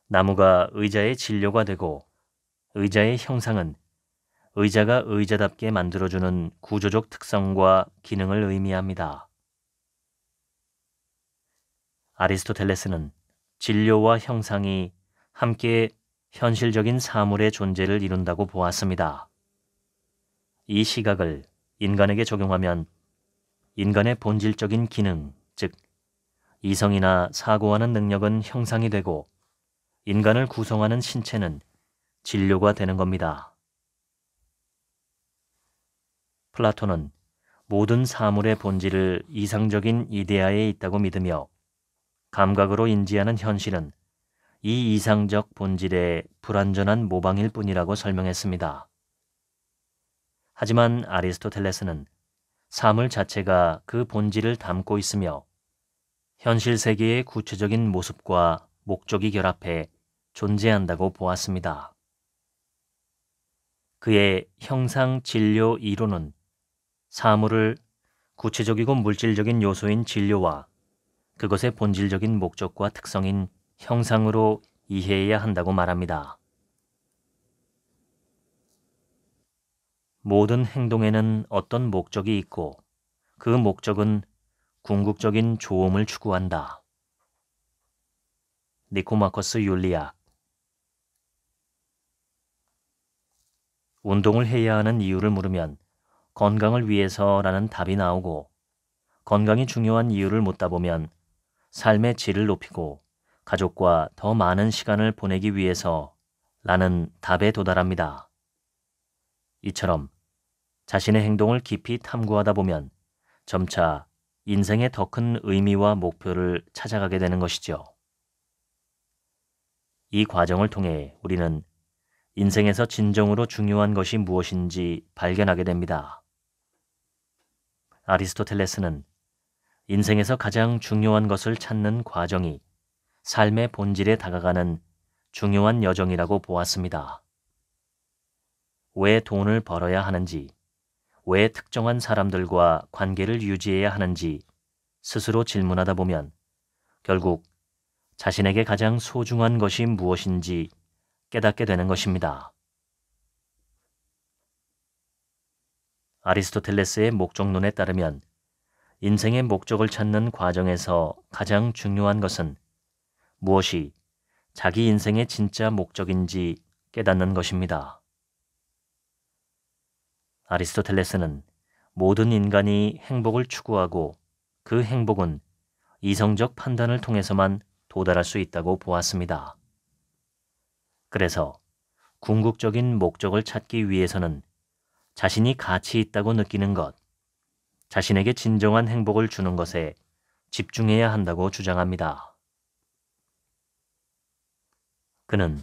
Speaker 1: 나무가 의자의 진료가 되고 의자의 형상은 의자가 의자답게 만들어주는 구조적 특성과 기능을 의미합니다. 아리스토텔레스는 진료와 형상이 함께 현실적인 사물의 존재를 이룬다고 보았습니다. 이 시각을 인간에게 적용하면 인간의 본질적인 기능, 즉 이성이나 사고하는 능력은 형상이 되고 인간을 구성하는 신체는 진료가 되는 겁니다. 플라톤은 모든 사물의 본질을 이상적인 이데아에 있다고 믿으며 감각으로 인지하는 현실은 이 이상적 본질의 불완전한 모방일 뿐이라고 설명했습니다. 하지만 아리스토텔레스는 사물 자체가 그 본질을 담고 있으며 현실 세계의 구체적인 모습과 목적이 결합해 존재한다고 보았습니다. 그의 형상 진료 이론은 사물을 구체적이고 물질적인 요소인 진료와 그것의 본질적인 목적과 특성인 형상으로 이해해야 한다고 말합니다. 모든 행동에는 어떤 목적이 있고 그 목적은 궁극적인 좋음을 추구한다. 니코마커스 율리악. 운동을 해야 하는 이유를 물으면 건강을 위해서라는 답이 나오고 건강이 중요한 이유를 묻다 보면 삶의 질을 높이고 가족과 더 많은 시간을 보내기 위해서라는 답에 도달합니다. 이처럼 자신의 행동을 깊이 탐구하다 보면 점차 인생의 더 큰 의미와 목표를 찾아가게 되는 것이죠. 이 과정을 통해 우리는 인생에서 진정으로 중요한 것이 무엇인지 발견하게 됩니다. 아리스토텔레스는 인생에서 가장 중요한 것을 찾는 과정이 삶의 본질에 다가가는 중요한 여정이라고 보았습니다. 왜 돈을 벌어야 하는지, 왜 특정한 사람들과 관계를 유지해야 하는지 스스로 질문하다 보면 결국 자신에게 가장 소중한 것이 무엇인지 깨닫게 되는 것입니다. 아리스토텔레스의 목적론에 따르면 인생의 목적을 찾는 과정에서 가장 중요한 것은 무엇이 자기 인생의 진짜 목적인지 깨닫는 것입니다. 아리스토텔레스는 모든 인간이 행복을 추구하고 그 행복은 이성적 판단을 통해서만 도달할 수 있다고 보았습니다. 그래서 궁극적인 목적을 찾기 위해서는 자신이 가치 있다고 느끼는 것, 자신에게 진정한 행복을 주는 것에 집중해야 한다고 주장합니다. 그는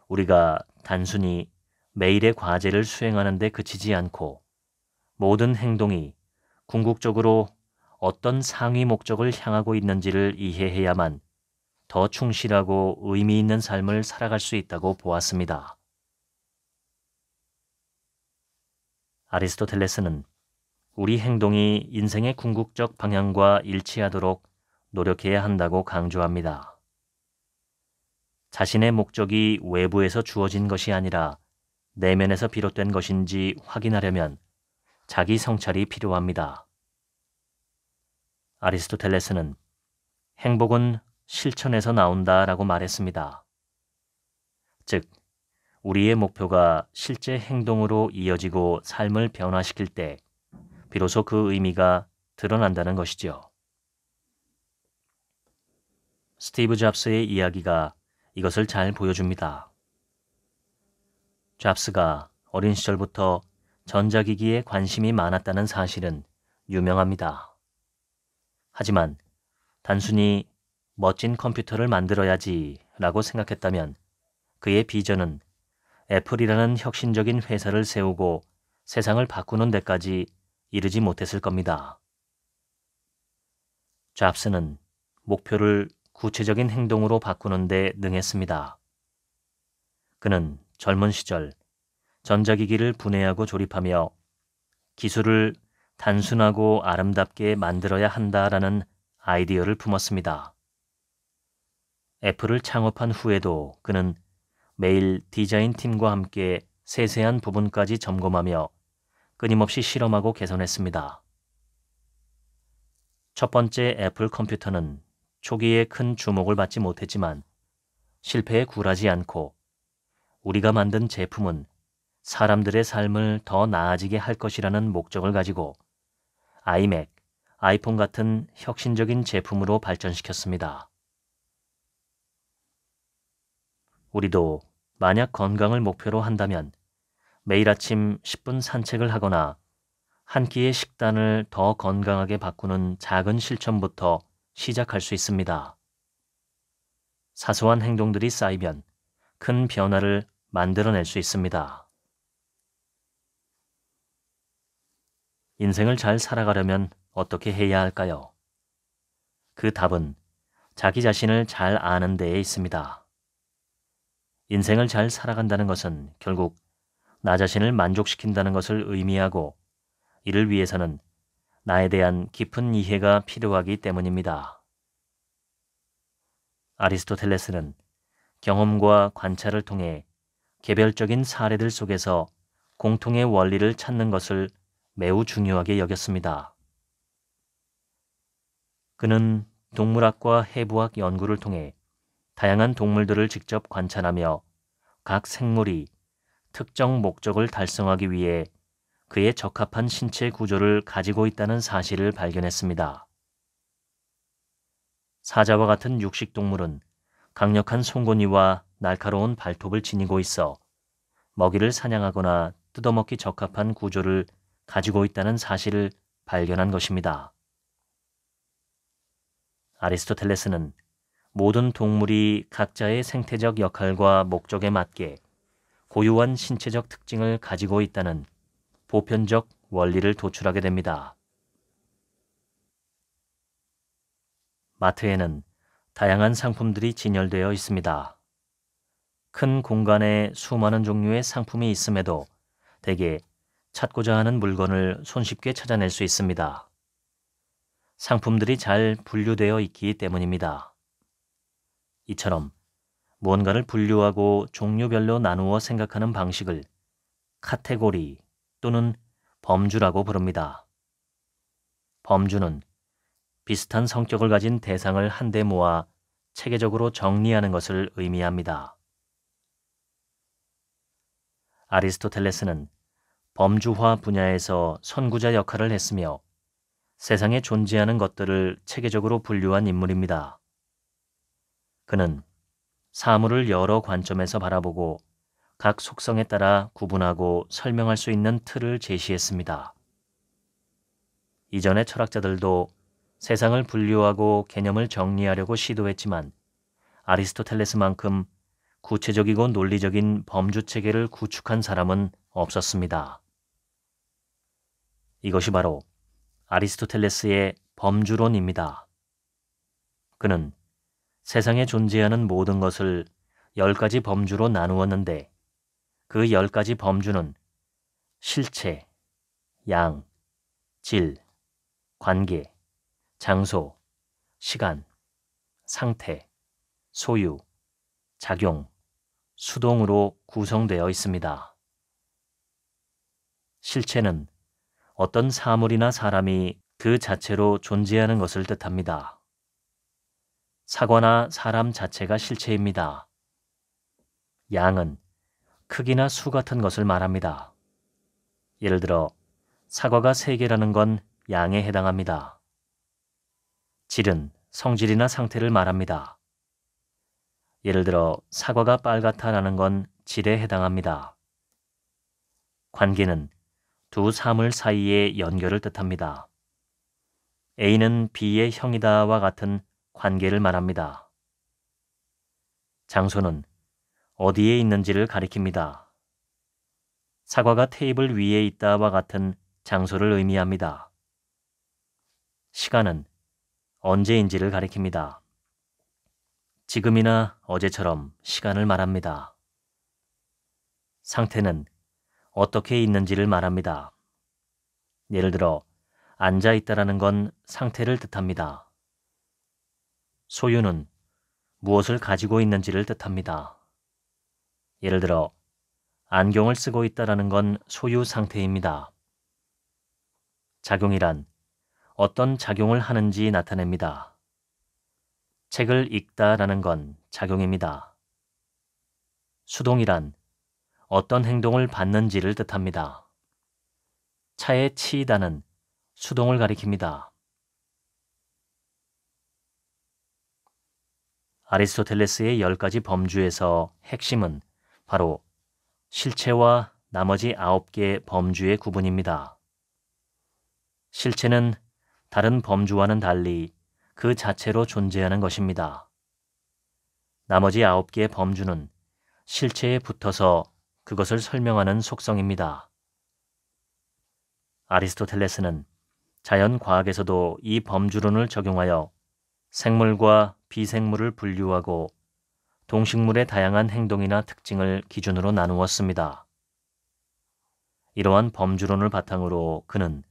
Speaker 1: 우리가 단순히 매일의 과제를 수행하는 데 그치지 않고 모든 행동이 궁극적으로 어떤 상위 목적을 향하고 있는지를 이해해야만 더 충실하고 의미 있는 삶을 살아갈 수 있다고 보았습니다. 아리스토텔레스는 우리 행동이 인생의 궁극적 방향과 일치하도록 노력해야 한다고 강조합니다. 자신의 목적이 외부에서 주어진 것이 아니라 내면에서 비롯된 것인지 확인하려면 자기 성찰이 필요합니다. 아리스토텔레스는 행복은 실천에서 나온다라고 말했습니다. 즉, 우리의 목표가 실제 행동으로 이어지고 삶을 변화시킬 때 비로소 그 의미가 드러난다는 것이죠. 스티브 잡스의 이야기가 이것을 잘 보여줍니다. 잡스가 어린 시절부터 전자기기에 관심이 많았다는 사실은 유명합니다. 하지만 단순히 멋진 컴퓨터를 만들어야지 라고 생각했다면 그의 비전은 애플이라는 혁신적인 회사를 세우고 세상을 바꾸는 데까지 이르지 못했을 겁니다. 잡스는 목표를 구체적인 행동으로 바꾸는 데 능했습니다. 그는 젊은 시절 전자기기를 분해하고 조립하며 기술을 단순하고 아름답게 만들어야 한다라는 아이디어를 품었습니다. 애플을 창업한 후에도 그는 매일 디자인팀과 함께 세세한 부분까지 점검하며 끊임없이 실험하고 개선했습니다. 첫 번째 애플 컴퓨터는 초기에 큰 주목을 받지 못했지만 실패에 굴하지 않고 우리가 만든 제품은 사람들의 삶을 더 나아지게 할 것이라는 목적을 가지고 아이맥, 아이폰 같은 혁신적인 제품으로 발전시켰습니다. 우리도 만약 건강을 목표로 한다면 매일 아침 10분 산책을 하거나 한 끼의 식단을 더 건강하게 바꾸는 작은 실천부터 시작할 수 있습니다. 사소한 행동들이 쌓이면 큰 변화를 만들어낼 수 있습니다. 인생을 잘 살아가려면 어떻게 해야 할까요? 그 답은 자기 자신을 잘 아는 데에 있습니다. 인생을 잘 살아간다는 것은 결국 나 자신을 만족시킨다는 것을 의미하고 이를 위해서는 나에 대한 깊은 이해가 필요하기 때문입니다. 아리스토텔레스는 경험과 관찰을 통해 개별적인 사례들 속에서 공통의 원리를 찾는 것을 매우 중요하게 여겼습니다. 그는 동물학과 해부학 연구를 통해 다양한 동물들을 직접 관찰하며 각 생물이 특정 목적을 달성하기 위해 그에 적합한 신체 구조를 가지고 있다는 사실을 발견했습니다. 사자와 같은 육식동물은 강력한 송곳니와 날카로운 발톱을 지니고 있어 먹이를 사냥하거나 뜯어먹기 적합한 구조를 가지고 있다는 사실을 발견한 것입니다. 아리스토텔레스는 모든 동물이 각자의 생태적 역할과 목적에 맞게 고유한 신체적 특징을 가지고 있다는 보편적 원리를 도출하게 됩니다. 마트에는 다양한 상품들이 진열되어 있습니다. 큰 공간에 수많은 종류의 상품이 있음에도 대개 찾고자 하는 물건을 손쉽게 찾아낼 수 있습니다. 상품들이 잘 분류되어 있기 때문입니다. 이처럼 무언가를 분류하고 종류별로 나누어 생각하는 방식을 카테고리 또는 범주라고 부릅니다. 범주는 비슷한 성격을 가진 대상을 한데 모아 체계적으로 정리하는 것을 의미합니다. 아리스토텔레스는 범주화 분야에서 선구자 역할을 했으며 세상에 존재하는 것들을 체계적으로 분류한 인물입니다. 그는 사물을 여러 관점에서 바라보고 각 속성에 따라 구분하고 설명할 수 있는 틀을 제시했습니다. 이전의 철학자들도 세상을 분류하고 개념을 정리하려고 시도했지만 아리스토텔레스만큼 구체적이고 논리적인 범주 체계를 구축한 사람은 없었습니다. 이것이 바로 아리스토텔레스의 범주론입니다. 그는 세상에 존재하는 모든 것을 10가지 범주로 나누었는데 그 10가지 범주는 실체, 양, 질, 관계, 장소, 시간, 상태, 소유, 작용, 수동으로 구성되어 있습니다. 실체는 어떤 사물이나 사람이 그 자체로 존재하는 것을 뜻합니다. 사과나 사람 자체가 실체입니다. 양은 크기나 수 같은 것을 말합니다. 예를 들어 사과가 3개라는 건 양에 해당합니다. 질은 성질이나 상태를 말합니다. 예를 들어 사과가 빨갛다라는 건 질에 해당합니다. 관계는 두 사물 사이의 연결을 뜻합니다. A는 B의 형이다와 같은 관계를 말합니다. 장소는 어디에 있는지를 가리킵니다. 사과가 테이블 위에 있다와 같은 장소를 의미합니다. 시간은 언제인지를 가리킵니다. 지금이나 어제처럼 시간을 말합니다. 상태는 어떻게 있는지를 말합니다. 예를 들어 앉아 있다라는 건 상태를 뜻합니다. 소유는 무엇을 가지고 있는지를 뜻합니다. 예를 들어 안경을 쓰고 있다라는 건 소유 상태입니다. 작용이란 어떤 작용을 하는지 나타냅니다. 책을 읽다라는 건 작용입니다. 수동이란 어떤 행동을 받는지를 뜻합니다. 차에 치이다는 수동을 가리킵니다. 아리스토텔레스의 10가지 범주에서 핵심은 바로 실체와 나머지 9개 범주의 구분입니다. 실체는 다른 범주와는 달리 그 자체로 존재하는 것입니다. 나머지 9개의 범주는 실체에 붙어서 그것을 설명하는 속성입니다. 아리스토텔레스는 자연과학에서도 이 범주론을 적용하여 생물과 비생물을 분류하고 동식물의 다양한 행동이나 특징을 기준으로 나누었습니다. 이러한 범주론을 바탕으로 그는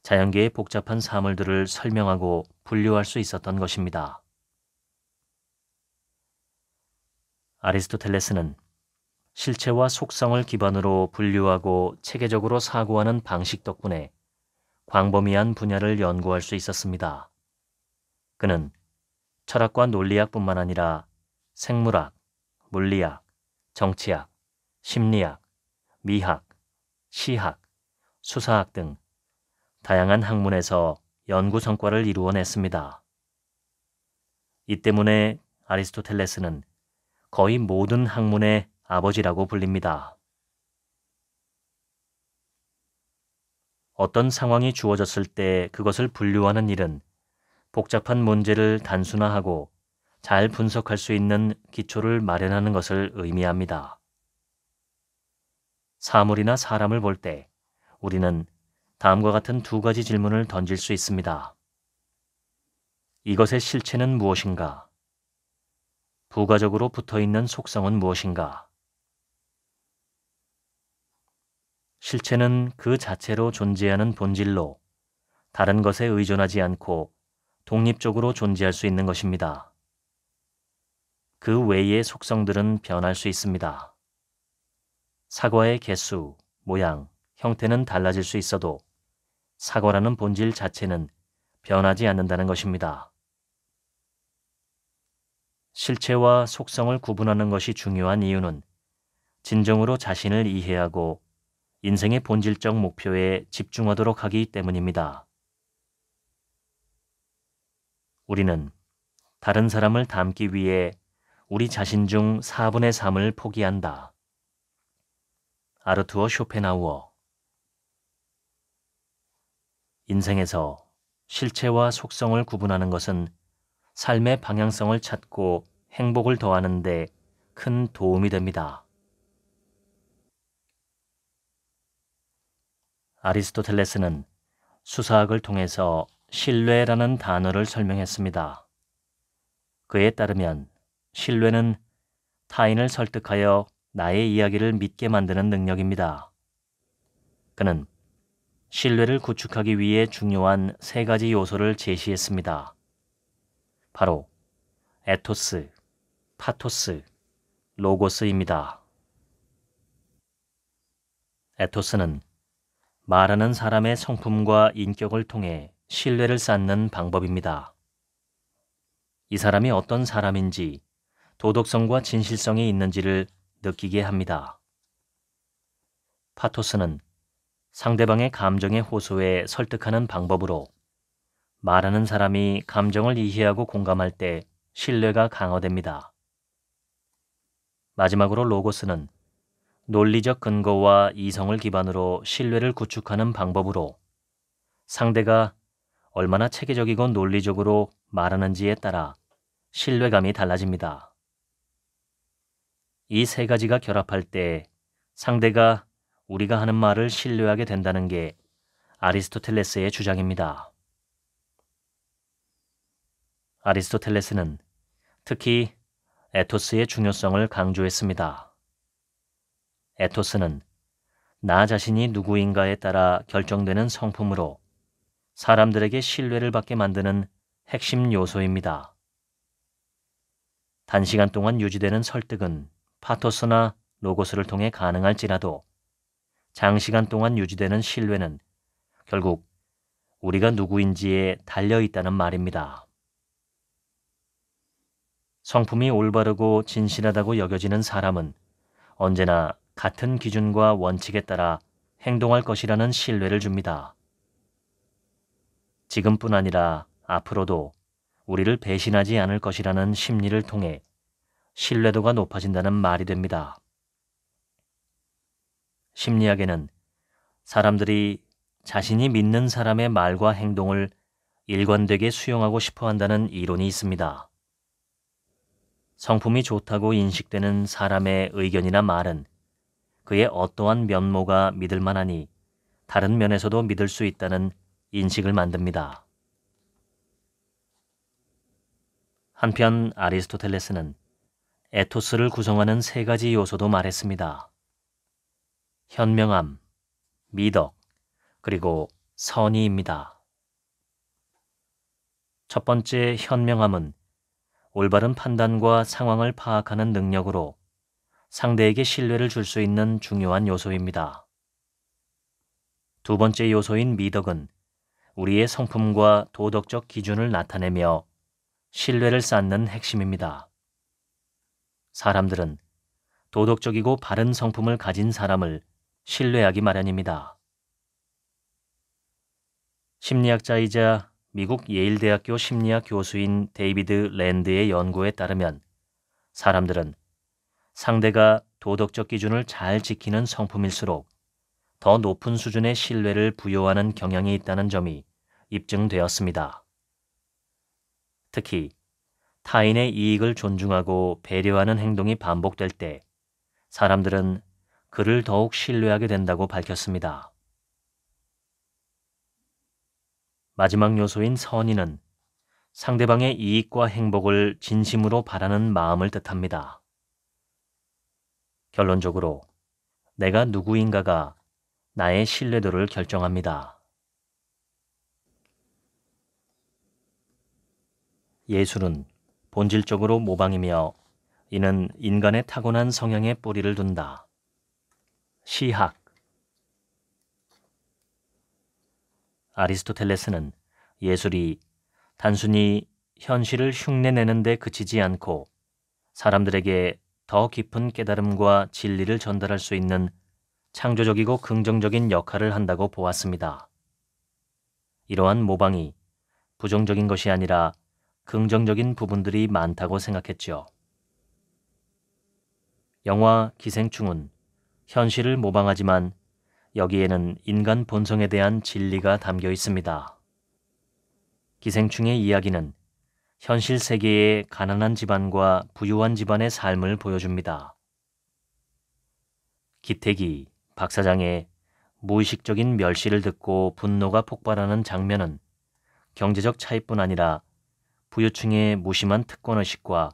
Speaker 1: 자연계의 복잡한 사물들을 설명하고 분류할 수 있었던 것입니다. 아리스토텔레스는 실체와 속성을 기반으로 분류하고 체계적으로 사고하는 방식 덕분에 광범위한 분야를 연구할 수 있었습니다. 그는 철학과 논리학뿐만 아니라 생물학, 물리학, 정치학, 심리학, 미학, 시학, 수사학 등 다양한 학문에서 연구 성과를 이루어냈습니다. 이 때문에 아리스토텔레스는 거의 모든 학문의 아버지라고 불립니다. 어떤 상황이 주어졌을 때 그것을 분류하는 일은 복잡한 문제를 단순화하고 잘 분석할 수 있는 기초를 마련하는 것을 의미합니다. 사물이나 사람을 볼 때 우리는 다음과 같은 2가지 질문을 던질 수 있습니다. 이것의 실체는 무엇인가? 부가적으로 붙어있는 속성은 무엇인가? 실체는 그 자체로 존재하는 본질로 다른 것에 의존하지 않고 독립적으로 존재할 수 있는 것입니다. 그 외의 속성들은 변할 수 있습니다. 사과의 개수, 모양, 형태는 달라질 수 있어도 사과라는 본질 자체는 변하지 않는다는 것입니다. 실체와 속성을 구분하는 것이 중요한 이유는 진정으로 자신을 이해하고 인생의 본질적 목표에 집중하도록 하기 때문입니다. 우리는 다른 사람을 닮기 위해 우리 자신 중 4분의 3을 포기한다. 아르투어 쇼펜하우어. 인생에서 실체와 속성을 구분하는 것은 삶의 방향성을 찾고 행복을 더하는 데 큰 도움이 됩니다. 아리스토텔레스는 수사학을 통해서 신뢰라는 단어를 설명했습니다. 그에 따르면 신뢰는 타인을 설득하여 나의 이야기를 믿게 만드는 능력입니다. 그는 신뢰를 구축하기 위해 중요한 3가지 요소를 제시했습니다. 바로 에토스, 파토스, 로고스입니다. 에토스는 말하는 사람의 성품과 인격을 통해 신뢰를 쌓는 방법입니다. 이 사람이 어떤 사람인지 도덕성과 진실성이 있는지를 느끼게 합니다. 파토스는 상대방의 감정의 호소에 설득하는 방법으로 말하는 사람이 감정을 이해하고 공감할 때 신뢰가 강화됩니다. 마지막으로 로고스는 논리적 근거와 이성을 기반으로 신뢰를 구축하는 방법으로 상대가 얼마나 체계적이고 논리적으로 말하는지에 따라 신뢰감이 달라집니다. 이 3가지가 결합할 때 상대가 우리가 하는 말을 신뢰하게 된다는 게 아리스토텔레스의 주장입니다. 아리스토텔레스는 특히 에토스의 중요성을 강조했습니다. 에토스는 나 자신이 누구인가에 따라 결정되는 성품으로 사람들에게 신뢰를 받게 만드는 핵심 요소입니다. 단시간 동안 유지되는 설득은 파토스나 로고스를 통해 가능할지라도 장시간 동안 유지되는 신뢰는 결국 우리가 누구인지에 달려있다는 말입니다. 성품이 올바르고 진실하다고 여겨지는 사람은 언제나 같은 기준과 원칙에 따라 행동할 것이라는 신뢰를 줍니다. 지금뿐 아니라 앞으로도 우리를 배신하지 않을 것이라는 심리를 통해 신뢰도가 높아진다는 말이 됩니다. 심리학에는 사람들이 자신이 믿는 사람의 말과 행동을 일관되게 수용하고 싶어 한다는 이론이 있습니다. 성품이 좋다고 인식되는 사람의 의견이나 말은 그의 어떠한 면모가 믿을 만하니 다른 면에서도 믿을 수 있다는 인식을 만듭니다. 한편 아리스토텔레스는 에토스를 구성하는 3가지 요소도 말했습니다. 현명함, 미덕, 그리고 선의입니다. 첫 번째 현명함은 올바른 판단과 상황을 파악하는 능력으로 상대에게 신뢰를 줄 수 있는 중요한 요소입니다. 두 번째 요소인 미덕은 우리의 성품과 도덕적 기준을 나타내며 신뢰를 쌓는 핵심입니다. 사람들은 도덕적이고 바른 성품을 가진 사람을 신뢰하기 마련입니다. 심리학자이자 미국 예일대학교 심리학 교수인 데이비드 랜드의 연구에 따르면 사람들은 상대가 도덕적 기준을 잘 지키는 성품일수록 더 높은 수준의 신뢰를 부여하는 경향이 있다는 점이 입증되었습니다. 특히 타인의 이익을 존중하고 배려하는 행동이 반복될 때 사람들은 그를 더욱 신뢰하게 된다고 밝혔습니다. 마지막 요소인 선의는 상대방의 이익과 행복을 진심으로 바라는 마음을 뜻합니다. 결론적으로 내가 누구인가가 나의 신뢰도를 결정합니다. 예술은 본질적으로 모방이며 이는 인간의 타고난 성향에 뿌리를 둔다. 시학. 아리스토텔레스는 예술이 단순히 현실을 흉내내는 데 그치지 않고 사람들에게 더 깊은 깨달음과 진리를 전달할 수 있는 창조적이고 긍정적인 역할을 한다고 보았습니다. 이러한 모방이 부정적인 것이 아니라 긍정적인 부분들이 많다고 생각했죠. 영화 기생충은 현실을 모방하지만 여기에는 인간 본성에 대한 진리가 담겨 있습니다. 기생충의 이야기는 현실 세계의 가난한 집안과 부유한 집안의 삶을 보여줍니다. 기택이 박 사장의 무의식적인 멸시를 듣고 분노가 폭발하는 장면은 경제적 차이뿐 아니라 부유층의 무심한 특권의식과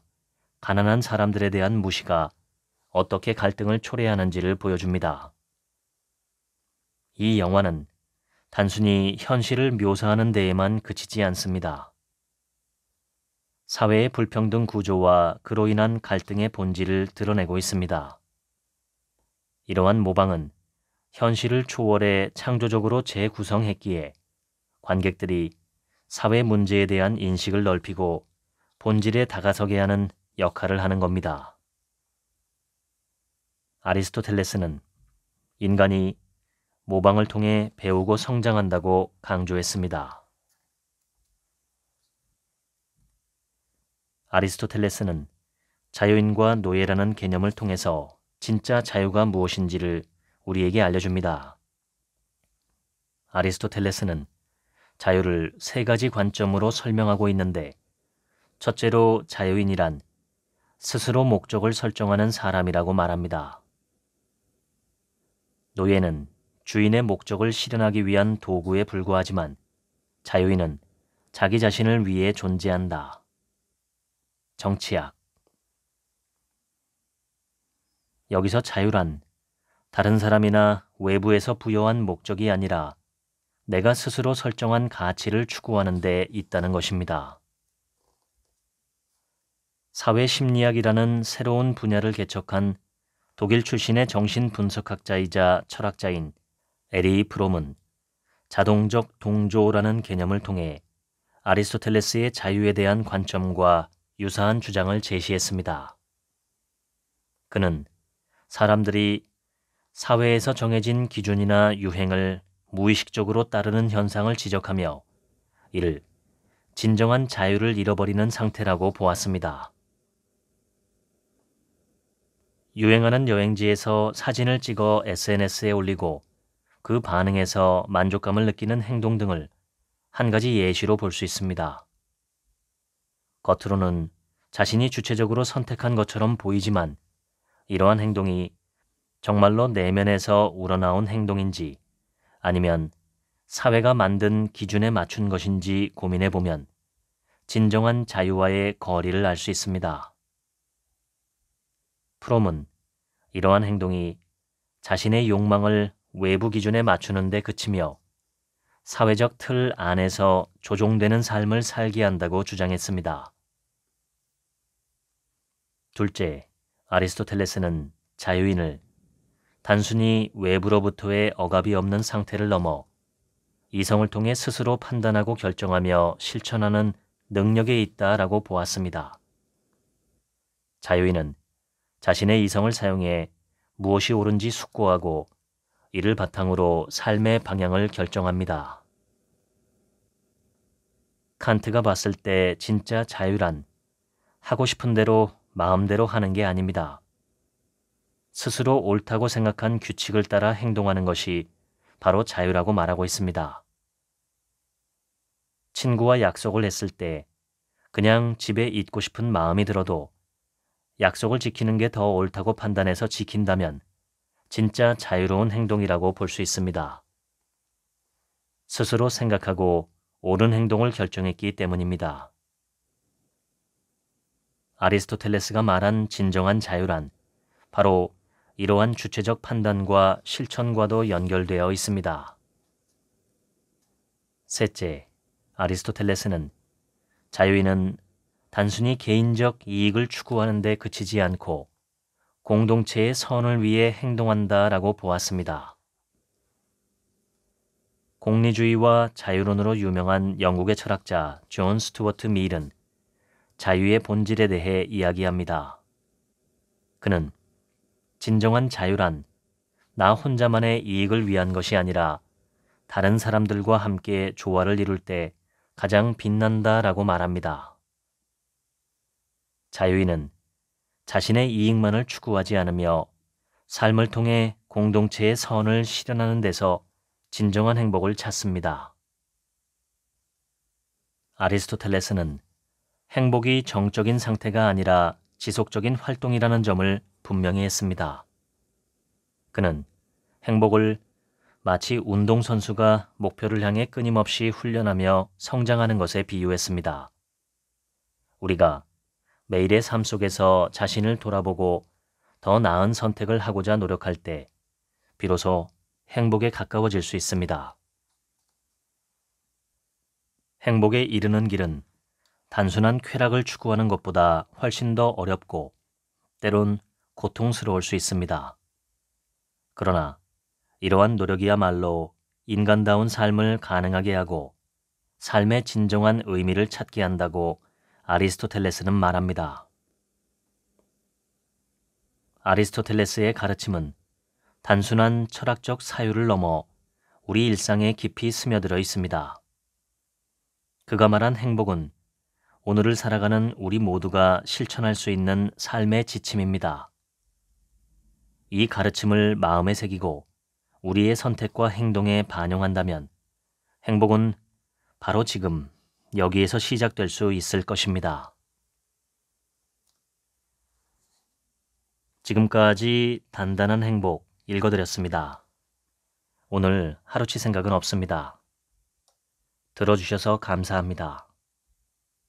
Speaker 1: 가난한 사람들에 대한 무시가 어떻게 갈등을 초래하는지를 보여줍니다. 이 영화는 단순히 현실을 묘사하는 데에만 그치지 않습니다. 사회의 불평등 구조와 그로 인한 갈등의 본질을 드러내고 있습니다. 이러한 모방은 현실을 초월해 창조적으로 재구성했기에 관객들이 사회 문제에 대한 인식을 넓히고 본질에 다가서게 하는 역할을 하는 겁니다. 아리스토텔레스는 인간이 모방을 통해 배우고 성장한다고 강조했습니다. 아리스토텔레스는 자유인과 노예라는 개념을 통해서 진짜 자유가 무엇인지를 우리에게 알려줍니다. 아리스토텔레스는 자유를 세 가지 관점으로 설명하고 있는데, 첫째로 자유인이란 스스로 목적을 설정하는 사람이라고 말합니다. 노예는 주인의 목적을 실현하기 위한 도구에 불과하지만 자유인은 자기 자신을 위해 존재한다. 정치학. 여기서 자유란 다른 사람이나 외부에서 부여한 목적이 아니라 내가 스스로 설정한 가치를 추구하는 데 있다는 것입니다. 사회심리학이라는 새로운 분야를 개척한 독일 출신의 정신분석학자이자 철학자인 에리 프롬은 자동적 동조라는 개념을 통해 아리스토텔레스의 자유에 대한 관점과 유사한 주장을 제시했습니다. 그는 사람들이 사회에서 정해진 기준이나 유행을 무의식적으로 따르는 현상을 지적하며 이를 진정한 자유를 잃어버리는 상태라고 보았습니다. 유행하는 여행지에서 사진을 찍어 SNS에 올리고 그 반응에서 만족감을 느끼는 행동 등을 한 가지 예시로 볼 수 있습니다. 겉으로는 자신이 주체적으로 선택한 것처럼 보이지만 이러한 행동이 정말로 내면에서 우러나온 행동인지 아니면 사회가 만든 기준에 맞춘 것인지 고민해 보면 진정한 자유와의 거리를 알 수 있습니다. 프롬은 이러한 행동이 자신의 욕망을 외부 기준에 맞추는 데 그치며 사회적 틀 안에서 조종되는 삶을 살게 한다고 주장했습니다. 둘째, 아리스토텔레스는 자유인을 단순히 외부로부터의 억압이 없는 상태를 넘어 이성을 통해 스스로 판단하고 결정하며 실천하는 능력에 있다라고 보았습니다. 자유인은 자신의 이성을 사용해 무엇이 옳은지 숙고하고 이를 바탕으로 삶의 방향을 결정합니다. 칸트가 봤을 때 진짜 자유란 하고 싶은 대로 마음대로 하는 게 아닙니다. 스스로 옳다고 생각한 규칙을 따라 행동하는 것이 바로 자유라고 말하고 있습니다. 친구와 약속을 했을 때 그냥 집에 있고 싶은 마음이 들어도 약속을 지키는 게 더 옳다고 판단해서 지킨다면 진짜 자유로운 행동이라고 볼 수 있습니다. 스스로 생각하고 옳은 행동을 결정했기 때문입니다. 아리스토텔레스가 말한 진정한 자유란 바로 이러한 주체적 판단과 실천과도 연결되어 있습니다. 셋째, 아리스토텔레스는 자유인은 단순히 개인적 이익을 추구하는 데 그치지 않고 공동체의 선을 위해 행동한다라고 보았습니다. 공리주의와 자유론으로 유명한 영국의 철학자 존 스튜어트 밀은 자유의 본질에 대해 이야기합니다. 그는 진정한 자유란 나 혼자만의 이익을 위한 것이 아니라 다른 사람들과 함께 조화를 이룰 때 가장 빛난다라고 말합니다. 자유인은 자신의 이익만을 추구하지 않으며 삶을 통해 공동체의 선을 실현하는 데서 진정한 행복을 찾습니다. 아리스토텔레스는 행복이 정적인 상태가 아니라 지속적인 활동이라는 점을 분명히 했습니다. 그는 행복을 마치 운동선수가 목표를 향해 끊임없이 훈련하며 성장하는 것에 비유했습니다. 우리가 매일의 삶 속에서 자신을 돌아보고 더 나은 선택을 하고자 노력할 때 비로소 행복에 가까워질 수 있습니다. 행복에 이르는 길은 단순한 쾌락을 추구하는 것보다 훨씬 더 어렵고 때론 고통스러울 수 있습니다. 그러나 이러한 노력이야말로 인간다운 삶을 가능하게 하고 삶의 진정한 의미를 찾게 한다고 아리스토텔레스는 말합니다. 아리스토텔레스의 가르침은 단순한 철학적 사유를 넘어 우리 일상에 깊이 스며들어 있습니다. 그가 말한 행복은 오늘을 살아가는 우리 모두가 실천할 수 있는 삶의 지침입니다. 이 가르침을 마음에 새기고 우리의 선택과 행동에 반영한다면 행복은 바로 지금 여기에서 시작될 수 있을 것입니다. 지금까지 단단한 행복 읽어드렸습니다. 오늘 하루치 생각은 없습니다. 들어주셔서 감사합니다.